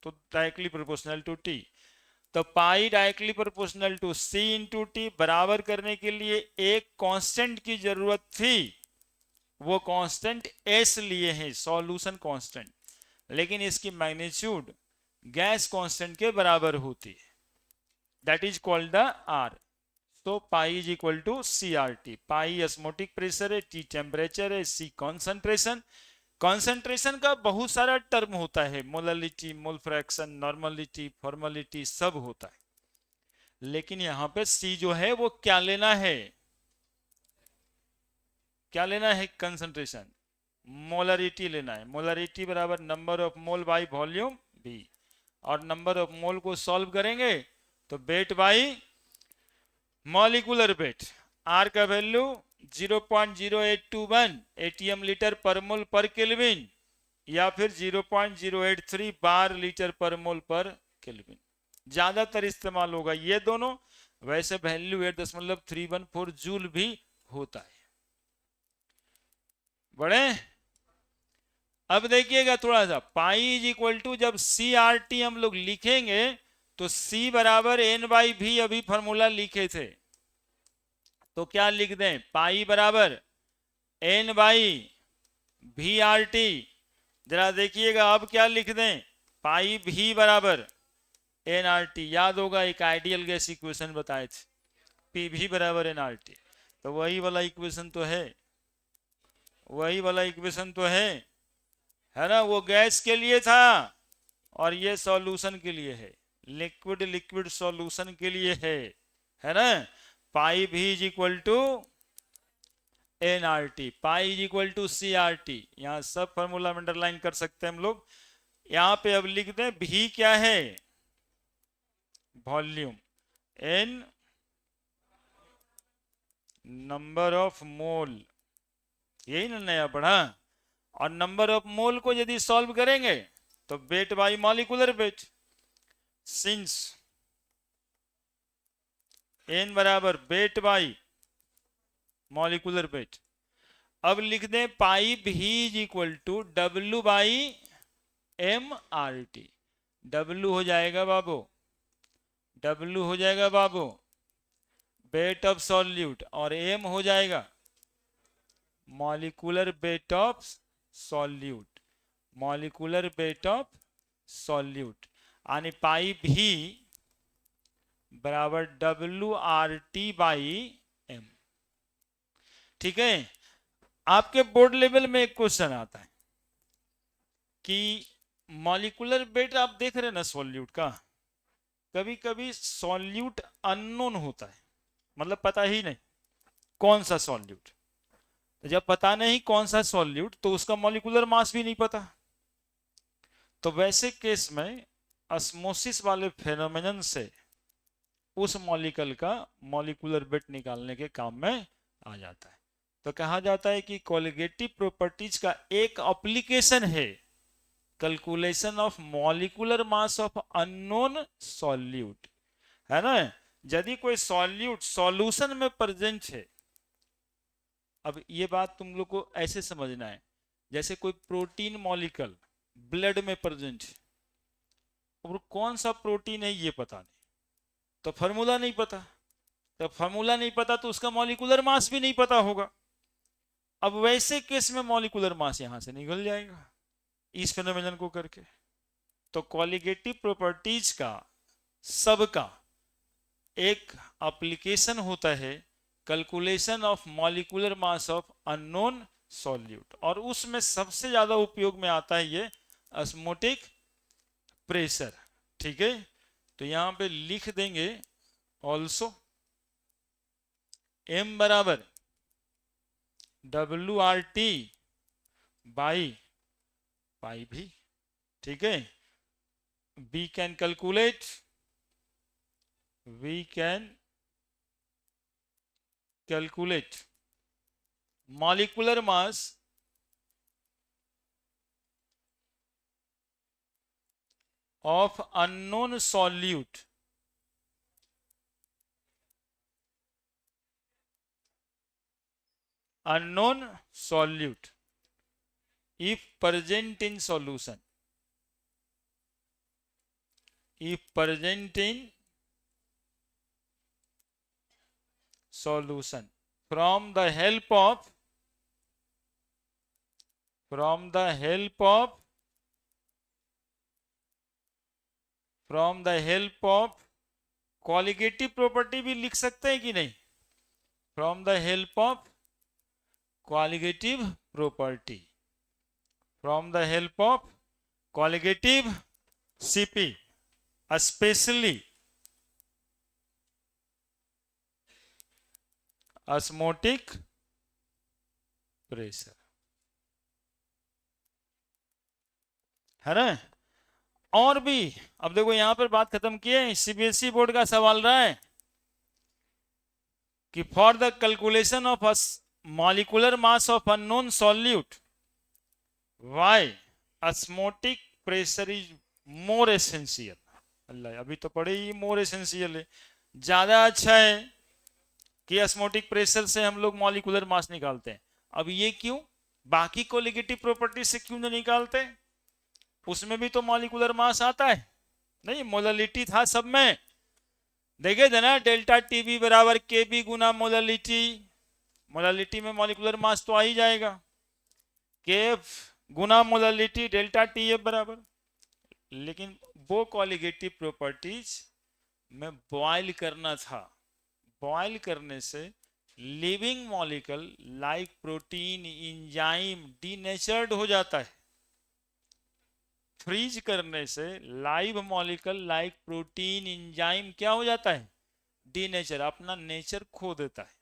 तो डायरेक्टली प्रोपोर्शनल टू टी। तो pi directly proportional to C into T बराबर करने के लिए एक कांस्टेंट की जरूरत थी, वो कांस्टेंट एस लिए हैं, सॉल्यूशन कांस्टेंट, लेकिन इसकी मैग्नीट्यूड गैस कांस्टेंट के बराबर होती है, that is called the R. तो pi is equal to C R T. Pi osmotic pressure है, टी टेम्परेचर है, सी कॉन्सेंट्रेशन। कॉन्सेंट्रेशन का बहुत सारा टर्म होता है, molality, mole fraction, normality, formality, सब होता है, लेकिन यहां पे सी जो है वो क्या लेना है, क्या लेना है, कंसंट्रेशन, मोलरिटी लेना है। मोलरिटी बराबर number of mole by volume B, और नंबर ऑफ मोल को सॉल्व करेंगे तो weight by molecular weight, R का value 0.0821 ATM litre per mole पर केल्विन, या फिर 0.083 बार लीटर पर मोल पर केल्विन, ज्यादातर इस्तेमाल होगा ये दोनों। वैसे वैल्यू 8.314 जूल भी होता है। बड़े अब देखिएगा थोड़ा सा, पाई इज इक्वल टू, जब सी आर टी हम लोग लिखेंगे तो सी बराबर एन बाई भी, अभी फॉर्मूला लिखे थे तो क्या लिख दें, पाई बराबर एन बाई भी आर टी। जरा देखिएगा अब क्या लिख दें, पाई भी बराबर एन आर टी। याद होगा एक आइडियल गैस इक्वेशन बताए थे, पी भी बराबर एन आर टी, तो वही वाला इक्वेशन तो है, वही वाला इक्वेशन तो है ना। वो गैस के लिए था और ये सॉल्यूशन के लिए है, लिक्विड लिक्विड सॉल्यूशन के लिए है ना। पाई भी is equal to N R T, pi is equal to C R T. यहां सब फॉर्मूला में अंडरलाइन कर सकते हैं हम लोग। यहां पे अब लिख दें भी क्या है, volume, N number of mole, यही ना नया पढ़ा। और नंबर ऑफ मोल को यदि सॉल्व करेंगे तो weight by molecular weight, since N बराबर वेट बाई मॉलिक्यूलर वेट। अब लिख दें पाई भी is equal to W by M R T. W हो जाएगा बाबू, डब्ल्यू हो जाएगा बाबू वेट ऑफ सॉल्यूट, और एम हो जाएगा molecular weight of solute, molecular weight of solute, यानी पाई भी बराबर W R T by M. ठीक है। आपके बोर्ड लेवल में एक क्वेश्चन आता है कि मॉलिक्यूलर वेट आप देख रहे हैं ना सॉल्यूट का, कभी कभी सॉल्यूट अननोन होता है, मतलब पता ही नहीं कौन सा सॉल्यूट। तो जब पता नहीं कौन सा सॉल्यूट तो उसका मॉलिक्यूलर मास भी नहीं पता। तो वैसे केस में ऑस्मोसिस वाले फेनोमेनन से उस मॉलिक्यूल का मॉलिक्यूलर वेट निकालने के काम में आ जाता है। तो कहा जाता है कि कोलिगेटिव प्रॉपर्टीज का एक एप्लीकेशन है calculation of molecular mass of unknown solute, है ना। यदि कोई सॉल्यूट सॉल्यूशन में प्रेजेंट है, अब ये बात तुम लोग को ऐसे समझना है, जैसे कोई प्रोटीन मॉलिक्यूल ब्लड में प्रेजेंट है, और कौन सा प्रोटीन है ये पता नहीं, तो फार्मूला नहीं पता, तो फार्मूला नहीं पता तो उसका मॉलिक्यूलर मास भी नहीं पता होगा। अब वैसे केस में मॉलिक्यूलर मास यहां से निकल जाएगा इस फेनोमेनन को करके। तो क्वालिटेटिव प्रॉपर्टीज का सबका एक एप्लीकेशन होता है calculation of molecular mass of unknown solute, और उसमें सबसे ज्यादा उपयोग में आता है ये ऑस्मोटिक प्रेशर। ठीक है, तो यहां पे लिख देंगे ऑल्सो m बराबर WRT बाई पाई भी। ठीक है, we can calculate molecular mass of unknown solute if present in solution, if present in solution from the help of qualitative property भी लिख सकते हैं कि नहीं, from the help of qualitative property, from the help of qualitative CP, especially osmotic pressure, है ना। और भी अब देखो यहां पर बात खत्म किए, CBSE बोर्ड का सवाल रहा है कि for the calculation of molecular mass of unknown solute why osmotic pressure is more essential. अल्लाह, अभी तो पढ़े ही मोर एसेंशियल है, ज्यादा अच्छा है कि ऑस्मोटिक प्रेशर से हम लोग मॉलिक्यूलर मास निकालते हैं। अब ये क्यों, बाकी कोलिगेटिव प्रॉपर्टी से क्यों नहीं निकालते, उसमें भी तो मॉलिक्यूलर मास आता है, नहीं मोलालिटी था सब में, देखे थे ना, डेल्टा टीबी बराबर के बी गुना मोलालिटी, मोलालिटी में मॉलिक्यूलर मास तो आ ही जाएगा, के गुना मोलालिटी डेल्टा टी एफ बराबर। लेकिन वो कोलिगेटिव प्रॉपर्टीज में बॉयल करना था, बॉयल करने से living molecule like protein enzyme denatured हो जाता है, फ्रीज करने से live molecule like protein enzyme क्या हो जाता है, डीनेचर, अपना नेचर खो देता है।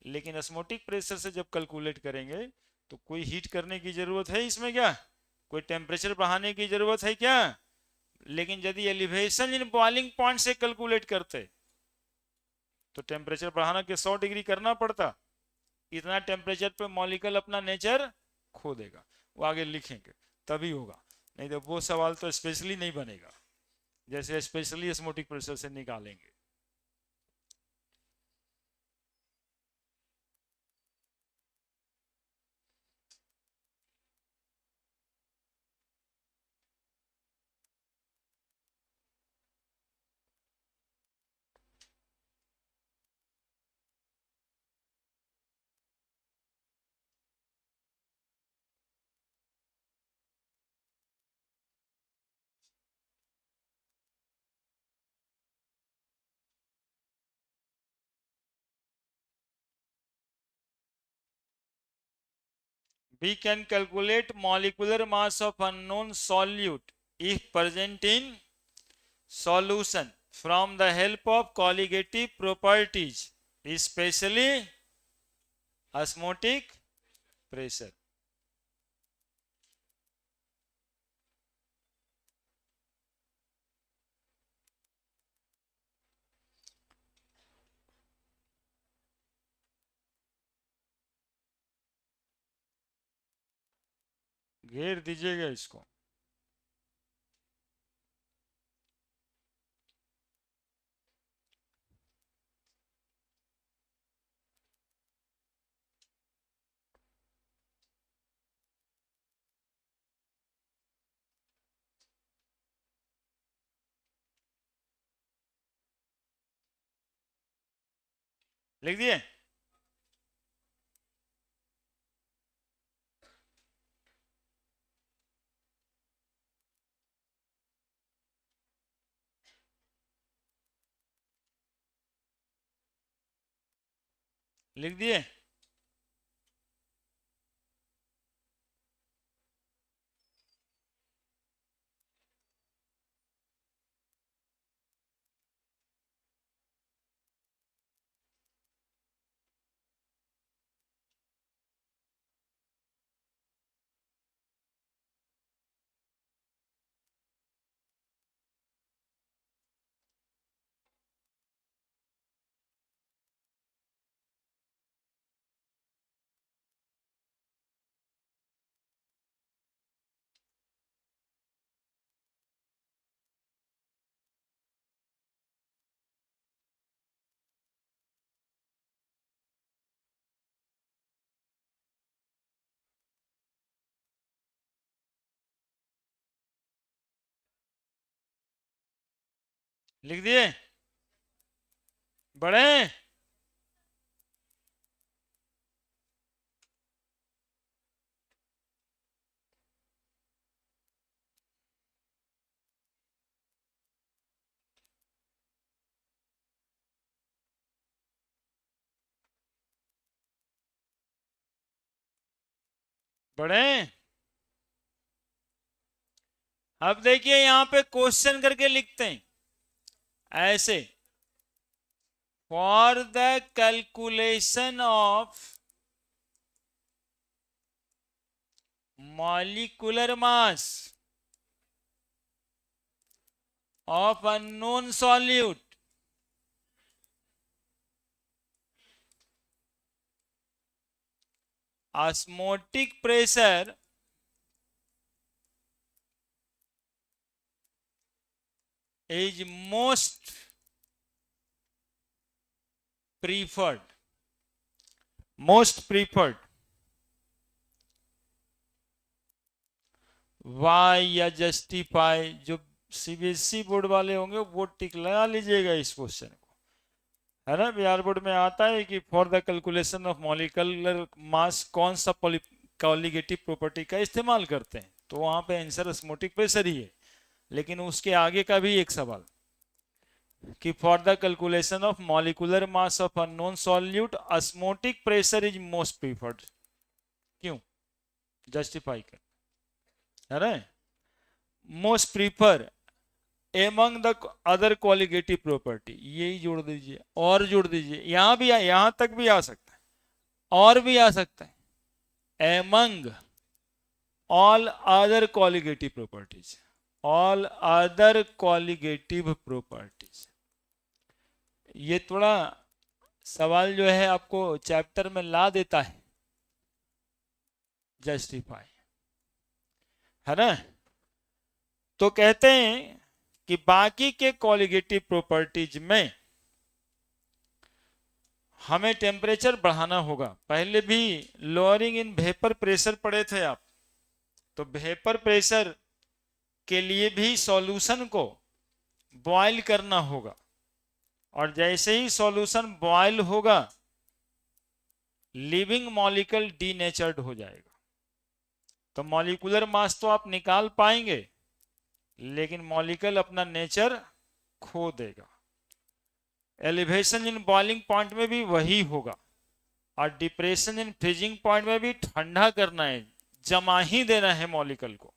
लेकिन ऑस्मोटिक प्रेशर से जब कैलकुलेट करेंगे तो कोई हीट करने की जरूरत है इसमें क्या, कोई टेम्परेचर बढ़ाने की जरूरत है क्या, लेकिन यदि एलिवेशन इन बॉइलिंग पॉइंट से कैलकुलेट करते तो टेम्परेचर बढ़ाना के 100 डिग्री करना पड़ता, इतना टेम्परेचर पे मॉलिक्यूल अपना नेचर खो देगा। वो आगे लिखेंगे तभी होगा, नहीं तो वो सवाल तो स्पेशली नहीं बनेगा जैसे स्पेशली ऑस्मोटिक प्रेशर से निकालेंगे। We can calculate molecular mass of unknown solute if present in solution from the help of colligative properties, especially osmotic pressure. घेर दीजिएगा इसको। लिख दिए? लिख दिए? लिख दिए? बड़े? बड़े? अब देखिए यहां पे क्वेश्चन करके लिखते हैं ऐसे, for the calculation of molecular mass of unknown solute, osmotic pressure is most preferred, most preferred, why या जस्टिफाई, जो सीबीएसई बोर्ड वाले होंगे वो टिक लगा लीजिएगा इस क्वेश्चन को, है ना। बिहार बोर्ड में आता है कि for the calculation of molecular मास कौन सा कॉलिगेटिव प्रॉपर्टी का इस्तेमाल करते हैं, तो वहां पे आंसर ऑस्मोटिक प्रेशर ही है। लेकिन उसके आगे का भी एक सवाल कि for the calculation of molecular mass of unknown solute osmotic pressure is most preferred, क्यों, जस्टिफाई कर, है ना। Most prefer among the other qualitative property, यही जोड़ दीजिए और जोड़ दीजिए, यहां भी यहां तक भी आ सकता है और भी आ सकता है, among all other qualitative properties, all other qualitative properties. ये थोड़ा सवाल जो है आपको चैप्टर में ला देता है, जस्टिफाई, है ना। तो कहते हैं कि बाकी के कॉलिगेटिव प्रॉपर्टीज में हमें टेम्परेचर बढ़ाना होगा। पहले भी लोअरिंग इन वेपर प्रेशर पढ़े थे आप, तो वेपर प्रेशर के लिए भी सॉल्यूशन को बॉयल करना होगा, और जैसे ही सॉल्यूशन बॉयल होगा लिविंग मॉलिक्यूल डीनेचर्ड हो जाएगा। तो मॉलिक्यूलर मास तो आप निकाल पाएंगे, लेकिन मॉलिक्यूल अपना नेचर खो देगा। एलिवेशन इन बॉइलिंग पॉइंट में भी वही होगा, और डिप्रेशन इन फ्रीजिंग पॉइंट में भी ठंडा करना है, जमा ही देना है मॉलिक्यूल को,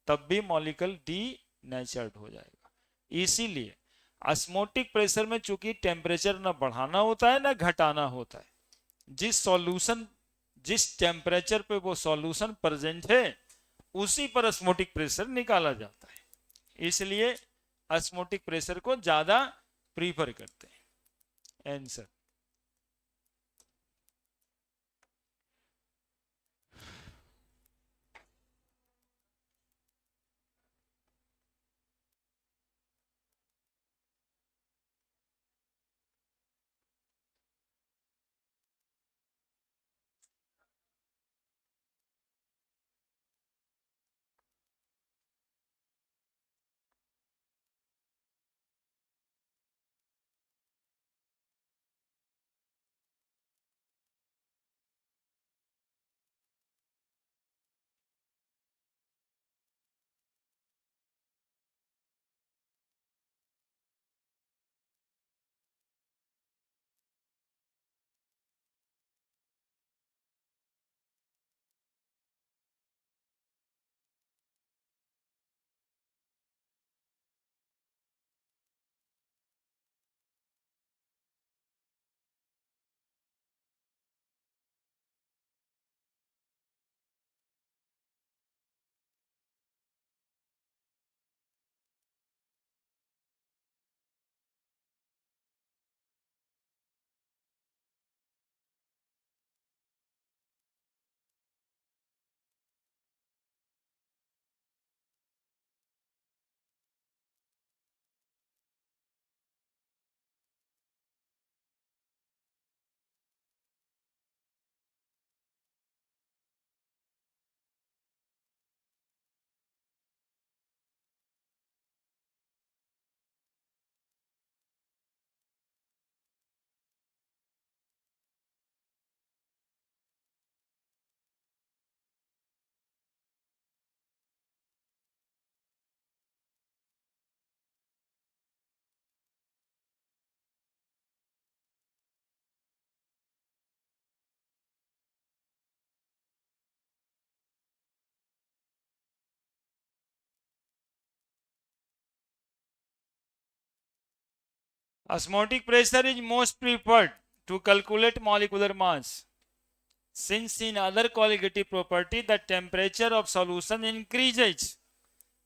तब भी मॉलिक्यूल डी नेचर्ड हो जाएगा। इसीलिए ऑस्मोटिक प्रेशर में चूंकि टेम्परेचर ना बढ़ाना होता है ना घटाना होता है, जिस सॉल्यूशन जिस टेम्परेचर पे वो सॉल्यूशन प्रेजेंट है उसी पर ऑस्मोटिक प्रेशर निकाला जाता है। इसलिए ऑस्मोटिक प्रेशर को ज्यादा प्रीफर करते हैं। Answer Osmotic pressure is most preferred to calculate molecular mass. Since in other qualitative property the temperature of solution increases.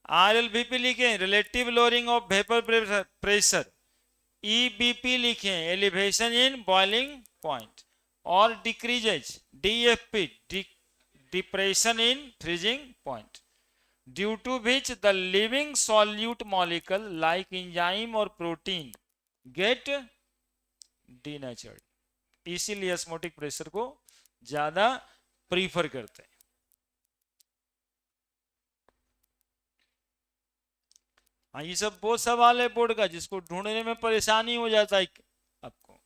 RLVP लिखें relative lowering of vapor pressure. EBP लिखें elevation in boiling point. और decreases DFP depression in freezing point. Due to which the living solute molecule like enzyme or protein get denatured. इसीलिए osmotic pressure को ज्यादा prefer करते हैं. हाँ, ये सब बहुत सवाल है बोर्ड का जिसको ढूंढने में परेशानी हो जाता है आपको.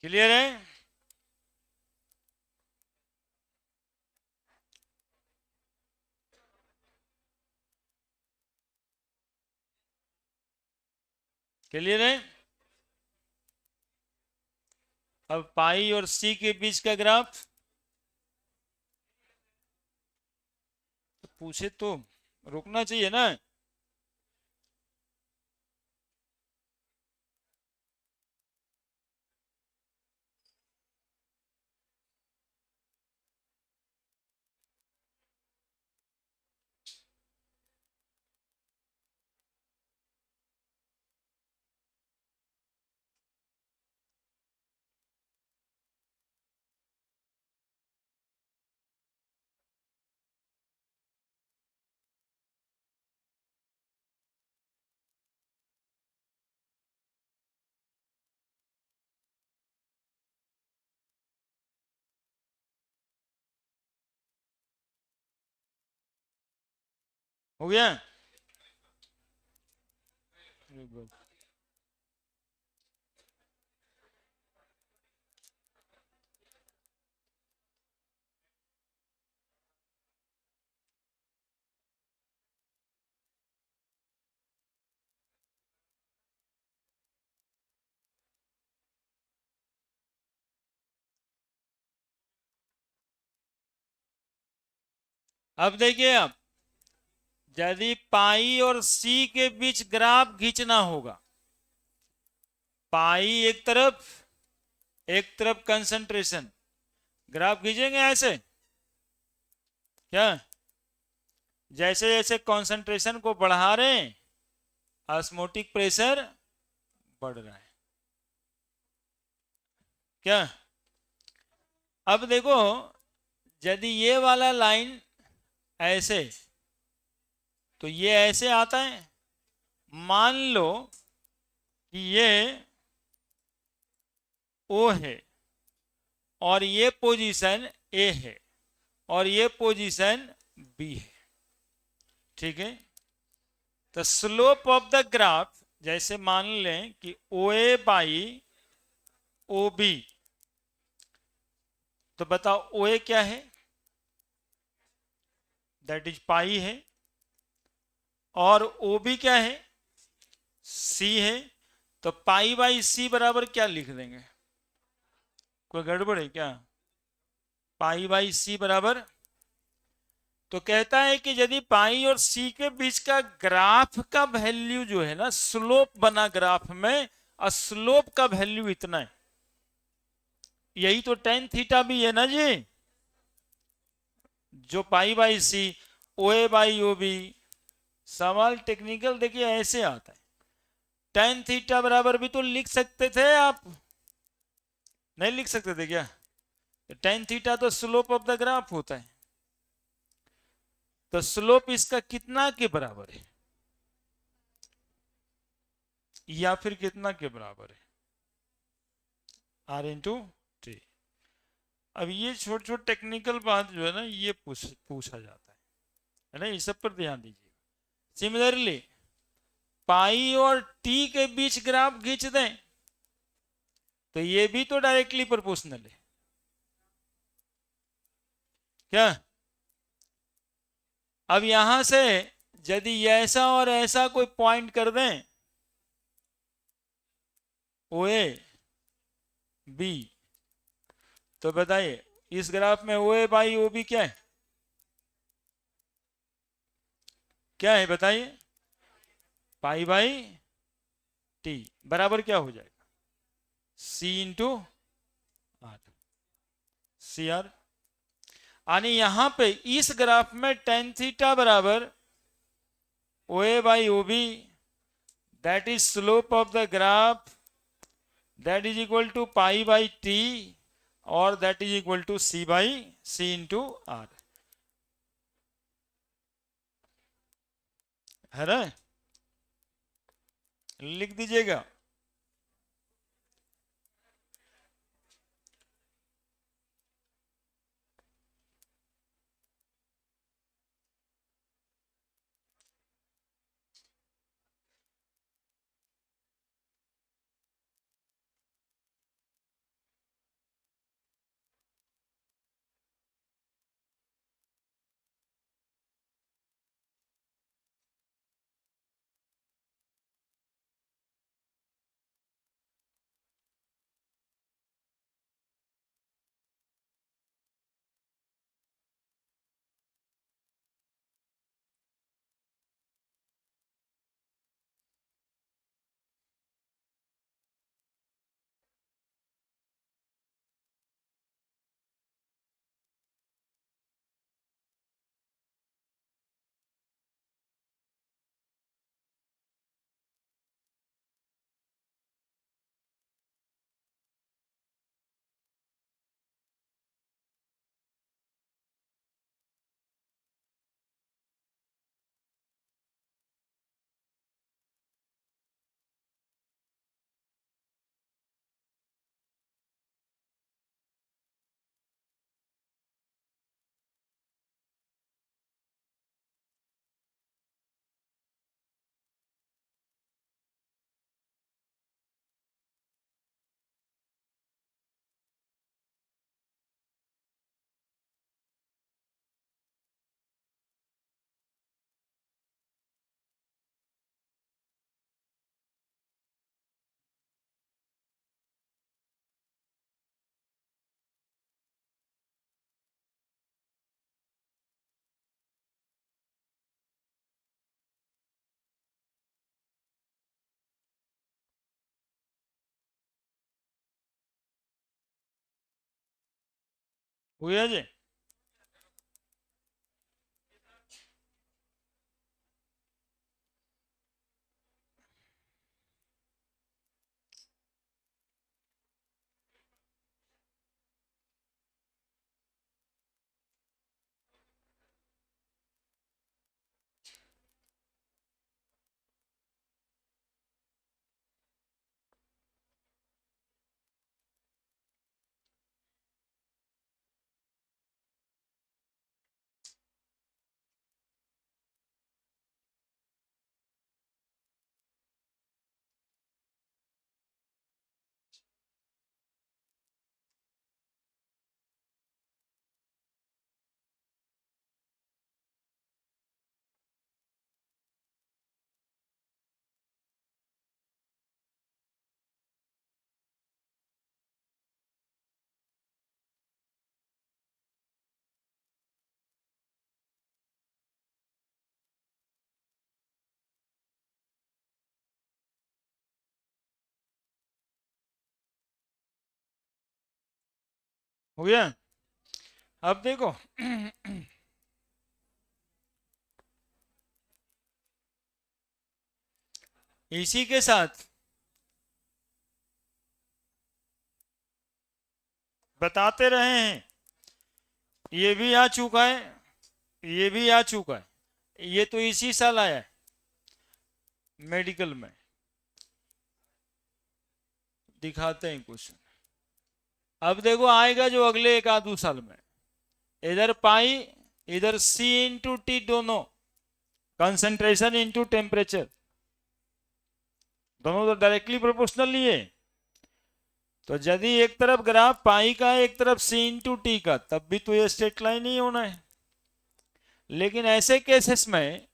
क्लियर है? क्लियर है? अब पाई और सी के बीच का ग्राफ पूछे तो रुकना चाहिए ना. हो गया? अब देखिए, आप यदि पाई और सी के बीच ग्राफ खींचना होगा, पाई एक तरफ कंसंट्रेशन, ग्राफ खींचेंगे ऐसे क्या? जैसे जैसे कंसंट्रेशन को बढ़ा रहे हैं ऑस्मोटिक प्रेशर बढ़ रहा है क्या? अब देखो, यदि ये वाला लाइन ऐसे, तो ये ऐसे आता है. मान लो कि ये O है और ये पोजीशन A है और ये पोजीशन B है. ठीक है? तो स्लोप ऑफ द ग्राफ जैसे मान लें कि OA बाई OB, तो बताओ OA क्या है? दैट इज पाई है. और OB क्या है? C है. तो पाई बाई C बराबर क्या लिख देंगे? कोई गड़बड़ है क्या? पाई बाई C बराबर, तो कहता है कि यदि पाई और सी के बीच का ग्राफ का वैल्यू जो है ना, स्लोप बना ग्राफ में, और स्लोप का वैल्यू इतना है, यही तो टेन थीटा भी है ना जी, जो पाई बाई सी, ओए बाई ओ बी. सवाल टेक्निकल देखिए ऐसे आता है. टेन थीटा बराबर भी तो लिख सकते थे आप, नहीं लिख सकते थे क्या? टेन थीटा तो स्लोप ऑफ द ग्राफ होता है. तो स्लोप इसका कितना के बराबर है, या फिर कितना के बराबर है? R into T. अब ये छोटे छोटे टेक्निकल बात जो है ना, ये पूछा जाता है ना, इस सब पर ध्यान दीजिए। सिमिलरली पाई और टी के बीच ग्राफ खींच दें तो ये भी तो डायरेक्टली प्रोपोर्शनल है क्या। अब यहां से यदि ऐसा और ऐसा कोई पॉइंट कर दें, ओ ए बी, तो बताइए इस ग्राफ में ओ ए बाई ओ बी क्या है, क्या है बताइए, पाई बाई टी बराबर क्या हो जाएगा, C into R, C R. यानी यहां पे इस ग्राफ में टेन थीटा बराबर O A by O B, that is slope of the graph, that is equal to pi by T, और that is equal to C by C into R, है ना, लिख दीजिएगा। हुआ जी, हो गया। अब देखो इसी के साथ बताते रहे हैं, ये भी आ चुका है, ये भी आ चुका है, ये तो इसी साल आया है मेडिकल में, दिखाते हैं क्वेश्चन। अब देखो आएगा जो अगले एक आध दो साल में, इधर पाई इधर सी इंटू टी, दोनों कंसंट्रेशन इंटू टेम्परेचर, दोनों तो डायरेक्टली प्रोपोर्शनल नहीं है। तो यदि एक तरफ ग्राफ पाई का है एक तरफ सी इंटू टी का, तब भी तो ये स्ट्रेट लाइन ही होना है। लेकिन ऐसे केसेस में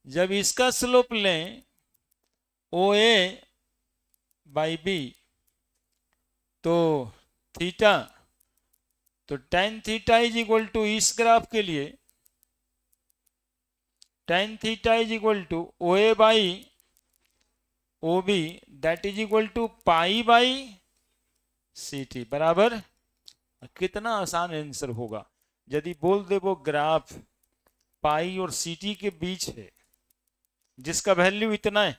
जब इसका स्लोप लें ओ ए बाई बी, तो थीटा, तो tan theta is equal to, इस ग्राफ के लिए tan theta is equal to O A by O B, that is equal to pi by C T बराबर। कितना आसान आंसर होगा यदि बोल दे वो ग्राफ पाई और सी टी के बीच है, जिसका वैल्यू इतना है,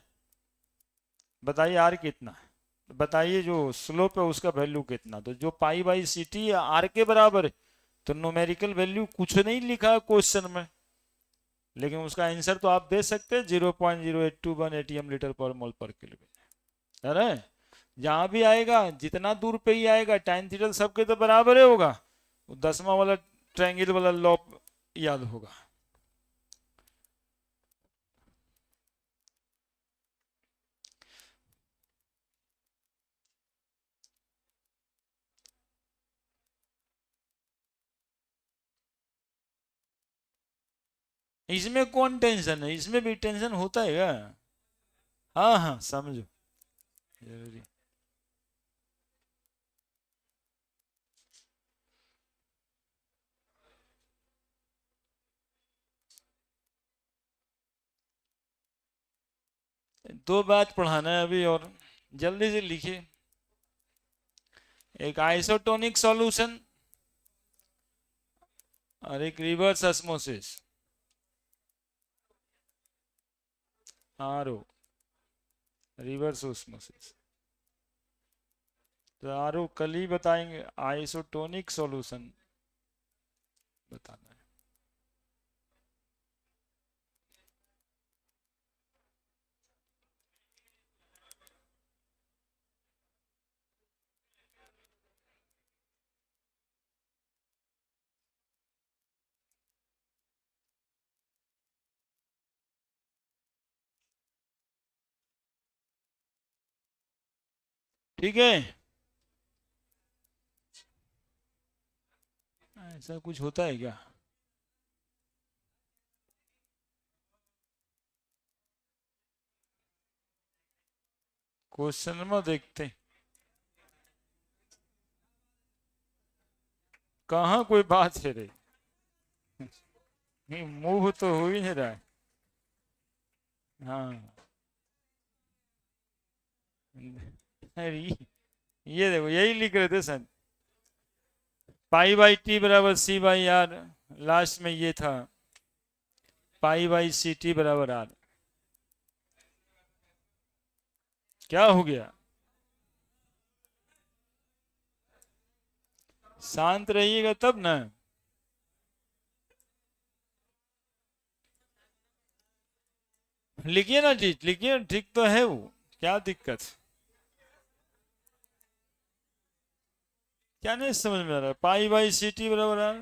बताइए आर कितना है, बताइए जो स्लोप है उसका वैल्यू कितना, तो जो pi by C T R के बराबर है। तो न्यूमेरिकल वैल्यू कुछ नहीं लिखा क्वेश्चन में, लेकिन उसका आंसर तो आप दे सकते हैं 0.0821 एटीएम लीटर पर मोल पर किलोमीटर, है ना। जहां भी आएगा जितना दूर पे ही आएगा tan थीटा सबके तो बराबर ही होगा, 10वां वाला ट्रायंगल वाला लॉ याद होगा। इसमें कौन टेंशन है, इसमें भी टेंशन होता है क्या? हाँ हाँ समझो, जरूरी। दो बात पढ़ाना है अभी, और जल्दी से लिखिए। एक आइसोटोनिक सॉल्यूशन और एक reverse osmosis, R O, reverse osmosis. तो आर ओ कल ही बताएंगे, आइसोटोनिक सॉल्यूशन बताना है। ठीक है, ऐसा कुछ होता है क्या? क्वेश्चन में देखते हैं। कहाँ कोई बात है रे, मूव तो हो ही नहीं रहा है। हाँ, अरे ये देखो यही लिख रहे थे सर, पाई बाई टी बराबर सी बाई आर, लास्ट में ये था पाई बाई सी टी बराबर आर। क्या हो गया? शांत रहिएगा तब ना। लिखिए ना जी, लिखिए, ठीक तो है वो, क्या दिक्कत? क्या नहीं समझ में आ रहा है? पाई बाई सी टी बराबर आर,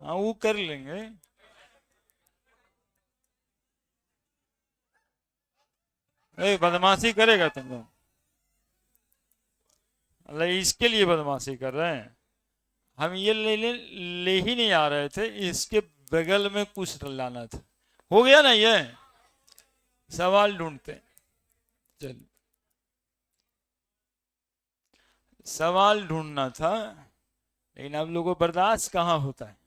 हाँ वो कर लेंगे। ए बदमाशी करेगा तुम लोग, अल्लाह इसके लिए बदमाशी कर रहे हैं। हम ये ले ही नहीं आ रहे थे, इसके बगल में कुछ लाना था। हो गया ना ये, सवाल ढूंढते हैं। चल, सवाल ढूंढना था, लेकिन आप लोगों को बर्दाश्त कहाँ होता है।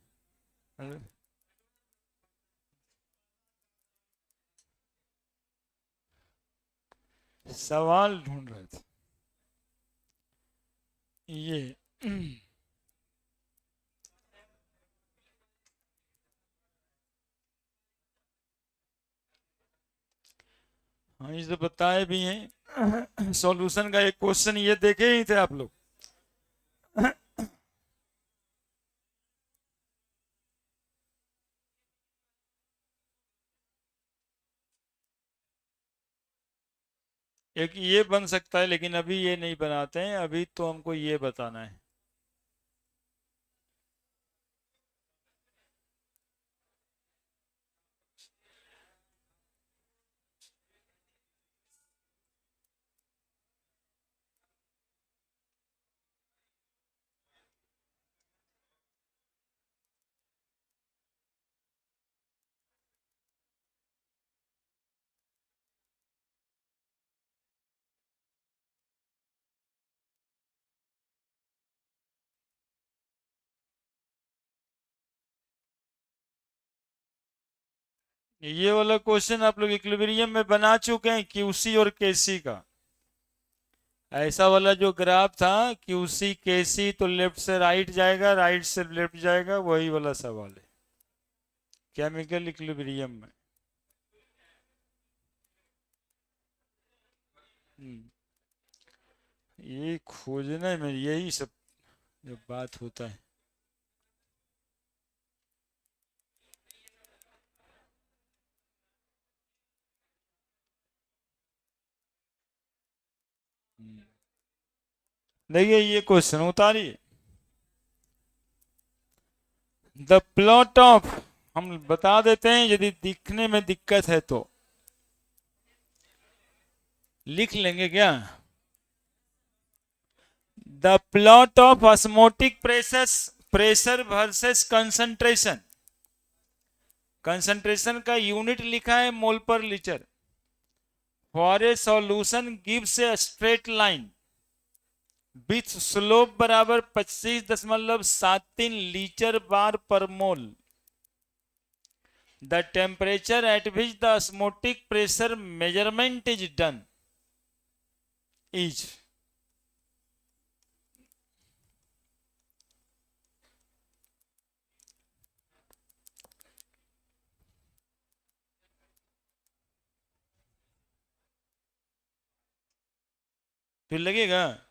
सवाल ढूंढ रहे थे ये। हाँ ये तो बताए भी हैं। सॉल्यूशन का एक क्वेश्चन ये देखे ही थे आप लोग। एक ये बन सकता है, लेकिन अभी ये नहीं बनाते हैं, अभी तो हमको ये बताना है। ये वाला क्वेश्चन आप लोग इक्विलिब्रियम में बना चुके हैं, क्यूसी और केसी का। ऐसा वाला जो ग्राफ था क्यूसी केसी, तो लेफ्ट से राइट जाएगा, राइट से लेफ्ट जाएगा, वही वाला सवाल है केमिकल इक्विलिब्रियम में। हम्म, ये खोजने में यही सब जो बात होता है। देखिए ये क्वेश्चन उतारिए। द प्लॉट ऑफ, हम बता देते हैं यदि दिखने में दिक्कत है तो लिख लेंगे क्या। The plot of osmotic pressure, pressure versus concentration. Concentration का यूनिट लिखा है mole per litre. For a solution gives a straight line with slope बराबर 25.73 litre bar per mole. The temperature at which the osmotic pressure measurement is done is. फिर लगेगा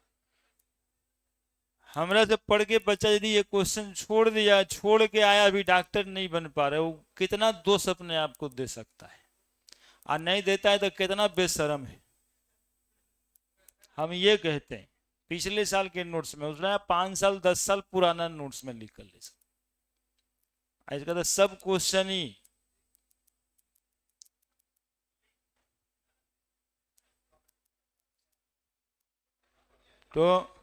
हमरा से पढ़ के बच्चा यदि ये क्वेश्चन छोड़ दिया, छोड़ के आया, अभी डॉक्टर नहीं बन पा रहे, वो कितना दोष अपने आप को दे सकता है, और नहीं देता है तो कितना बेशरम है। हम ये कहते हैं पिछले साल के नोट्स में, उसने 5 साल 10 साल पुराना नोट्स में लिख कर ले, इसका तो सब क्वेश्चन ही। तो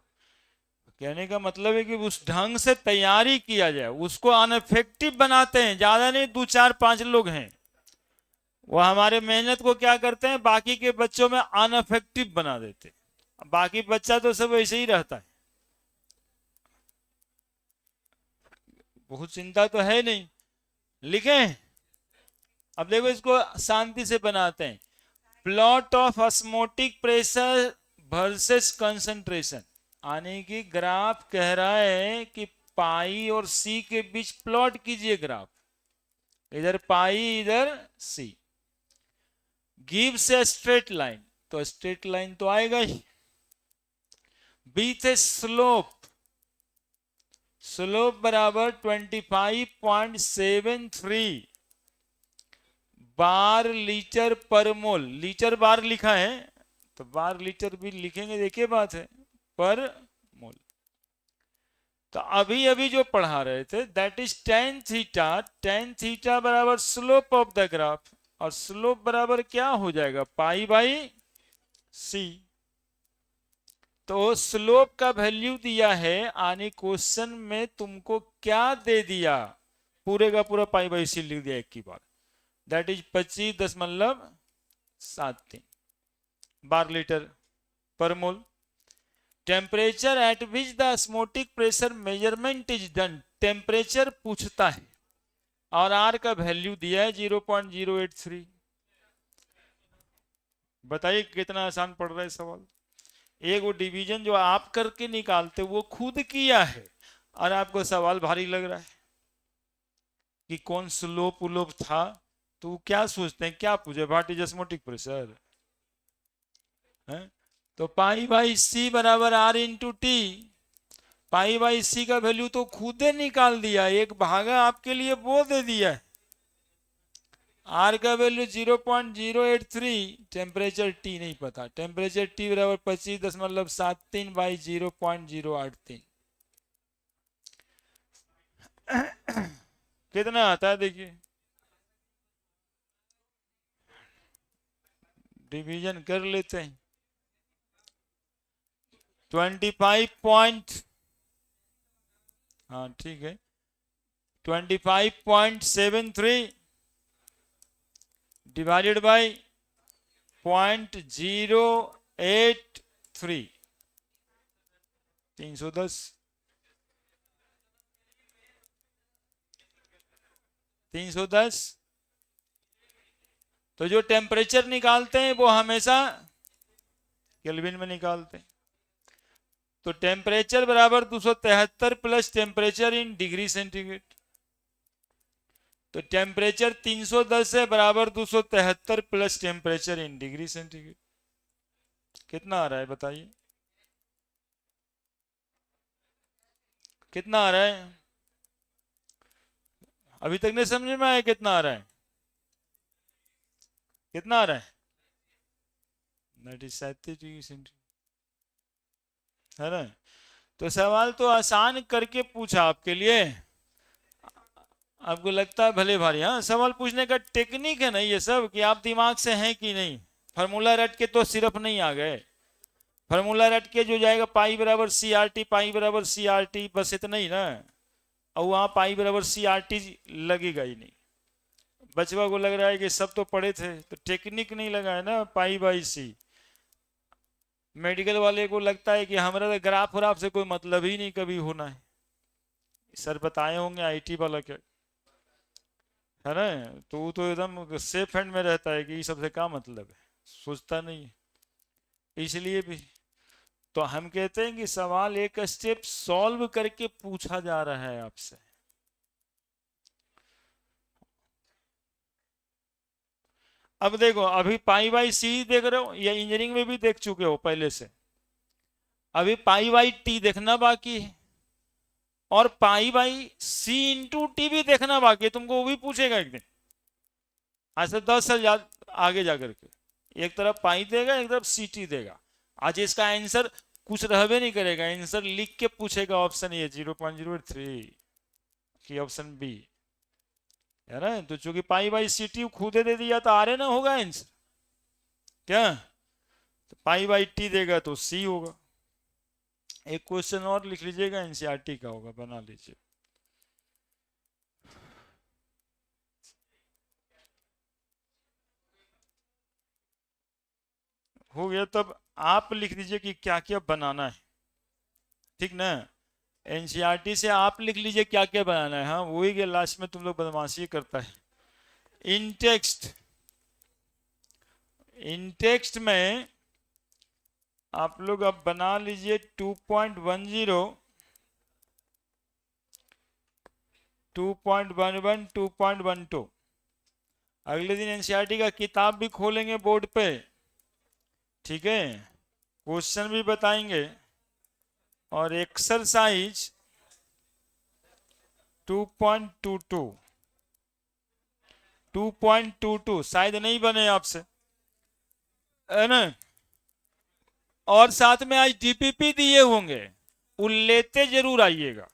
कहने का मतलब है कि उस ढंग से तैयारी किया जाए, उसको अनइफेक्टिव बनाते हैं, ज्यादा नहीं, 2 4 5 लोग हैं, वो हमारे मेहनत को क्या करते हैं, बाकी के बच्चों में अनइफेक्टिव बना देते हैं। बाकी बच्चा तो सब ऐसे ही रहता है, बहुत चिंता तो है नहीं। लिखें, अब देखो इसको शांति से बनाते हैं। Plot of osmotic pressure versus concentration, यानी कि ग्राफ कह रहा है कि पाई और सी के बीच प्लॉट कीजिए ग्राफ, इधर पाई इधर सी। गिव्स ए स्ट्रेट लाइन, तो स्ट्रेट लाइन तो आएगा ही। विथ ए स्लोप, स्लोप बराबर 25.73 बार लीटर पर मोल। लीटर बार लिखा है तो बार लीटर भी लिखेंगे, देखिए बात है, पर मोल। तो अभी अभी जो पढ़ा रहे थे that is tan theta, ten theta बराबर स्लोप ऑफ द ग्राफ, और स्लोप बराबर क्या हो जाएगा, पाई बाई सी। तो स्लोप का वैल्यू दिया है, आने क्वेश्चन में तुमको क्या दे दिया, पूरे का पूरा पाई बाई सी लिख दिया एक की बार, that is 25.73 bar litre per mole. Temperature at which the osmotic pressure measurement is done, temperature पूछता है, और आर का वैल्यू दिया है 0.083। बताइए कितना आसान पड़ रहा है सवाल। एक वो डिवीजन जो आप करके निकालते वो खुद किया है, और आपको सवाल भारी लग रहा है कि कौन स्लोप उलोप था, तो क्या सोचते हैं, क्या पूछे, व्हाट इज ऑस्मोटिक प्रेशर है। तो पाई बाई सी बराबर R into T, pi by C का वैल्यू तो खुद ही निकाल दिया, एक भागा आपके लिए वो दे दिया है। आर का वैल्यू 0.083, टेम्परेचर टी नहीं पता, टेम्परेचर टी बराबर 25.73 बाई 0.083 कितना आता है देखिए, डिवीजन कर लेते हैं। 25 हाँ ठीक है, 25.73 डिवाइडेड बाई 0.083, 310, 310। तो जो टेम्परेचर निकालते हैं वो हमेशा केल्विन में निकालते हैं। तो टेम्परेचर बराबर 273 plus temperature in degree centigrade, तो टेम्परेचर 310 है बराबर 273 plus temperature in degree centigrade. कितना आ रहा है बताइए, कितना आ रहा है? अभी तक नहीं समझ में आया कितना आ रहा है? कितना आ रहा है? 37 डिग्री सेंटीग्रेड है ना। तो सवाल तो आसान करके पूछा आपके लिए, आपको लगता है भले भारी। हाँ, सवाल पूछने का टेक्निक है ना ये सब, कि आप दिमाग से हैं कि नहीं। फार्मूला रट के तो सिर्फ नहीं आ गए, फार्मूला रट के जो जाएगा पाई बराबर सी आर टी, पाई बराबर सी आर टी, बस इतना ही ना। और वहां पाई बराबर सी आर टी लगेगा ही नहीं। बचवा को लग रहा है कि सब तो पढ़े थे, तो टेक्निक नहीं लगा है ना, पाई बाई सी। मेडिकल वाले को लगता है कि हमारा तो ग्राफ व्राफ से कोई मतलब ही नहीं कभी होना है। सर बताए होंगे आईटी वाला क्या है ना, तो वो तो एकदम सेफ हैंड में रहता है कि ये सबसे क्या मतलब है, सोचता नहीं है। इसलिए भी तो हम कहते हैं कि सवाल एक स्टेप सॉल्व करके पूछा जा रहा है आपसे। अब देखो, अभी पाई बाई सी देख रहे हो, या इंजीनियरिंग में भी देख चुके हो पहले से। अभी पाई बाई टी देखना बाकी है, और pi by C into T भी देखना बाकी है। तुमको वो भी पूछेगा एक दिन, आज से 10 साल आगे जाकर के। एक तरफ पाई देगा, एक तरफ सी टी देगा। आज इसका आंसर कुछ रहबे नहीं करेगा, आंसर लिख के पूछेगा। ऑप्शन ये 0.083 की ऑप्शन बी है ना। तो चूंकि पाई बाई सी टी खुदे दे दिया तो आर ना होगा आंसर क्या, तो पाई बाई टी देगा तो सी होगा। एक क्वेश्चन और लिख लीजिएगा, एनसीईआरटी का होगा, बना लीजिए। हो गया, तब आप लिख दीजिए कि क्या क्या बनाना है, ठीक ना। एनसीईआरटी से आप लिख लीजिए क्या क्या बनाना है। हाँ वही के लास्ट में तुम लोग बदमाशी करता है। इन टेक्स्ट, इन टेक्स्ट में आप लोग अब बना लीजिए 2.10, 2.11, 2.12। अगले दिन एनसीईआरटी का किताब भी खोलेंगे बोर्ड पे, ठीक है, क्वेश्चन भी बताएंगे, और एक्सरसाइज 2.22, 2.22 शायद नहीं बने आपसे, है ना। और साथ में आज डीपीपी दिए होंगे, वो लेते जरूर आइएगा,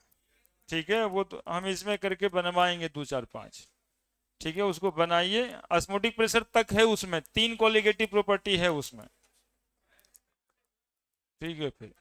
ठीक है। वो तो हम इसमें करके बनवाएंगे 2 4 5, ठीक है। उसको बनाइए, ऑस्मोटिक प्रेशर तक है उसमें, 3 कोलिगेटिव प्रॉपर्टी है उसमें, ठीक है। फिर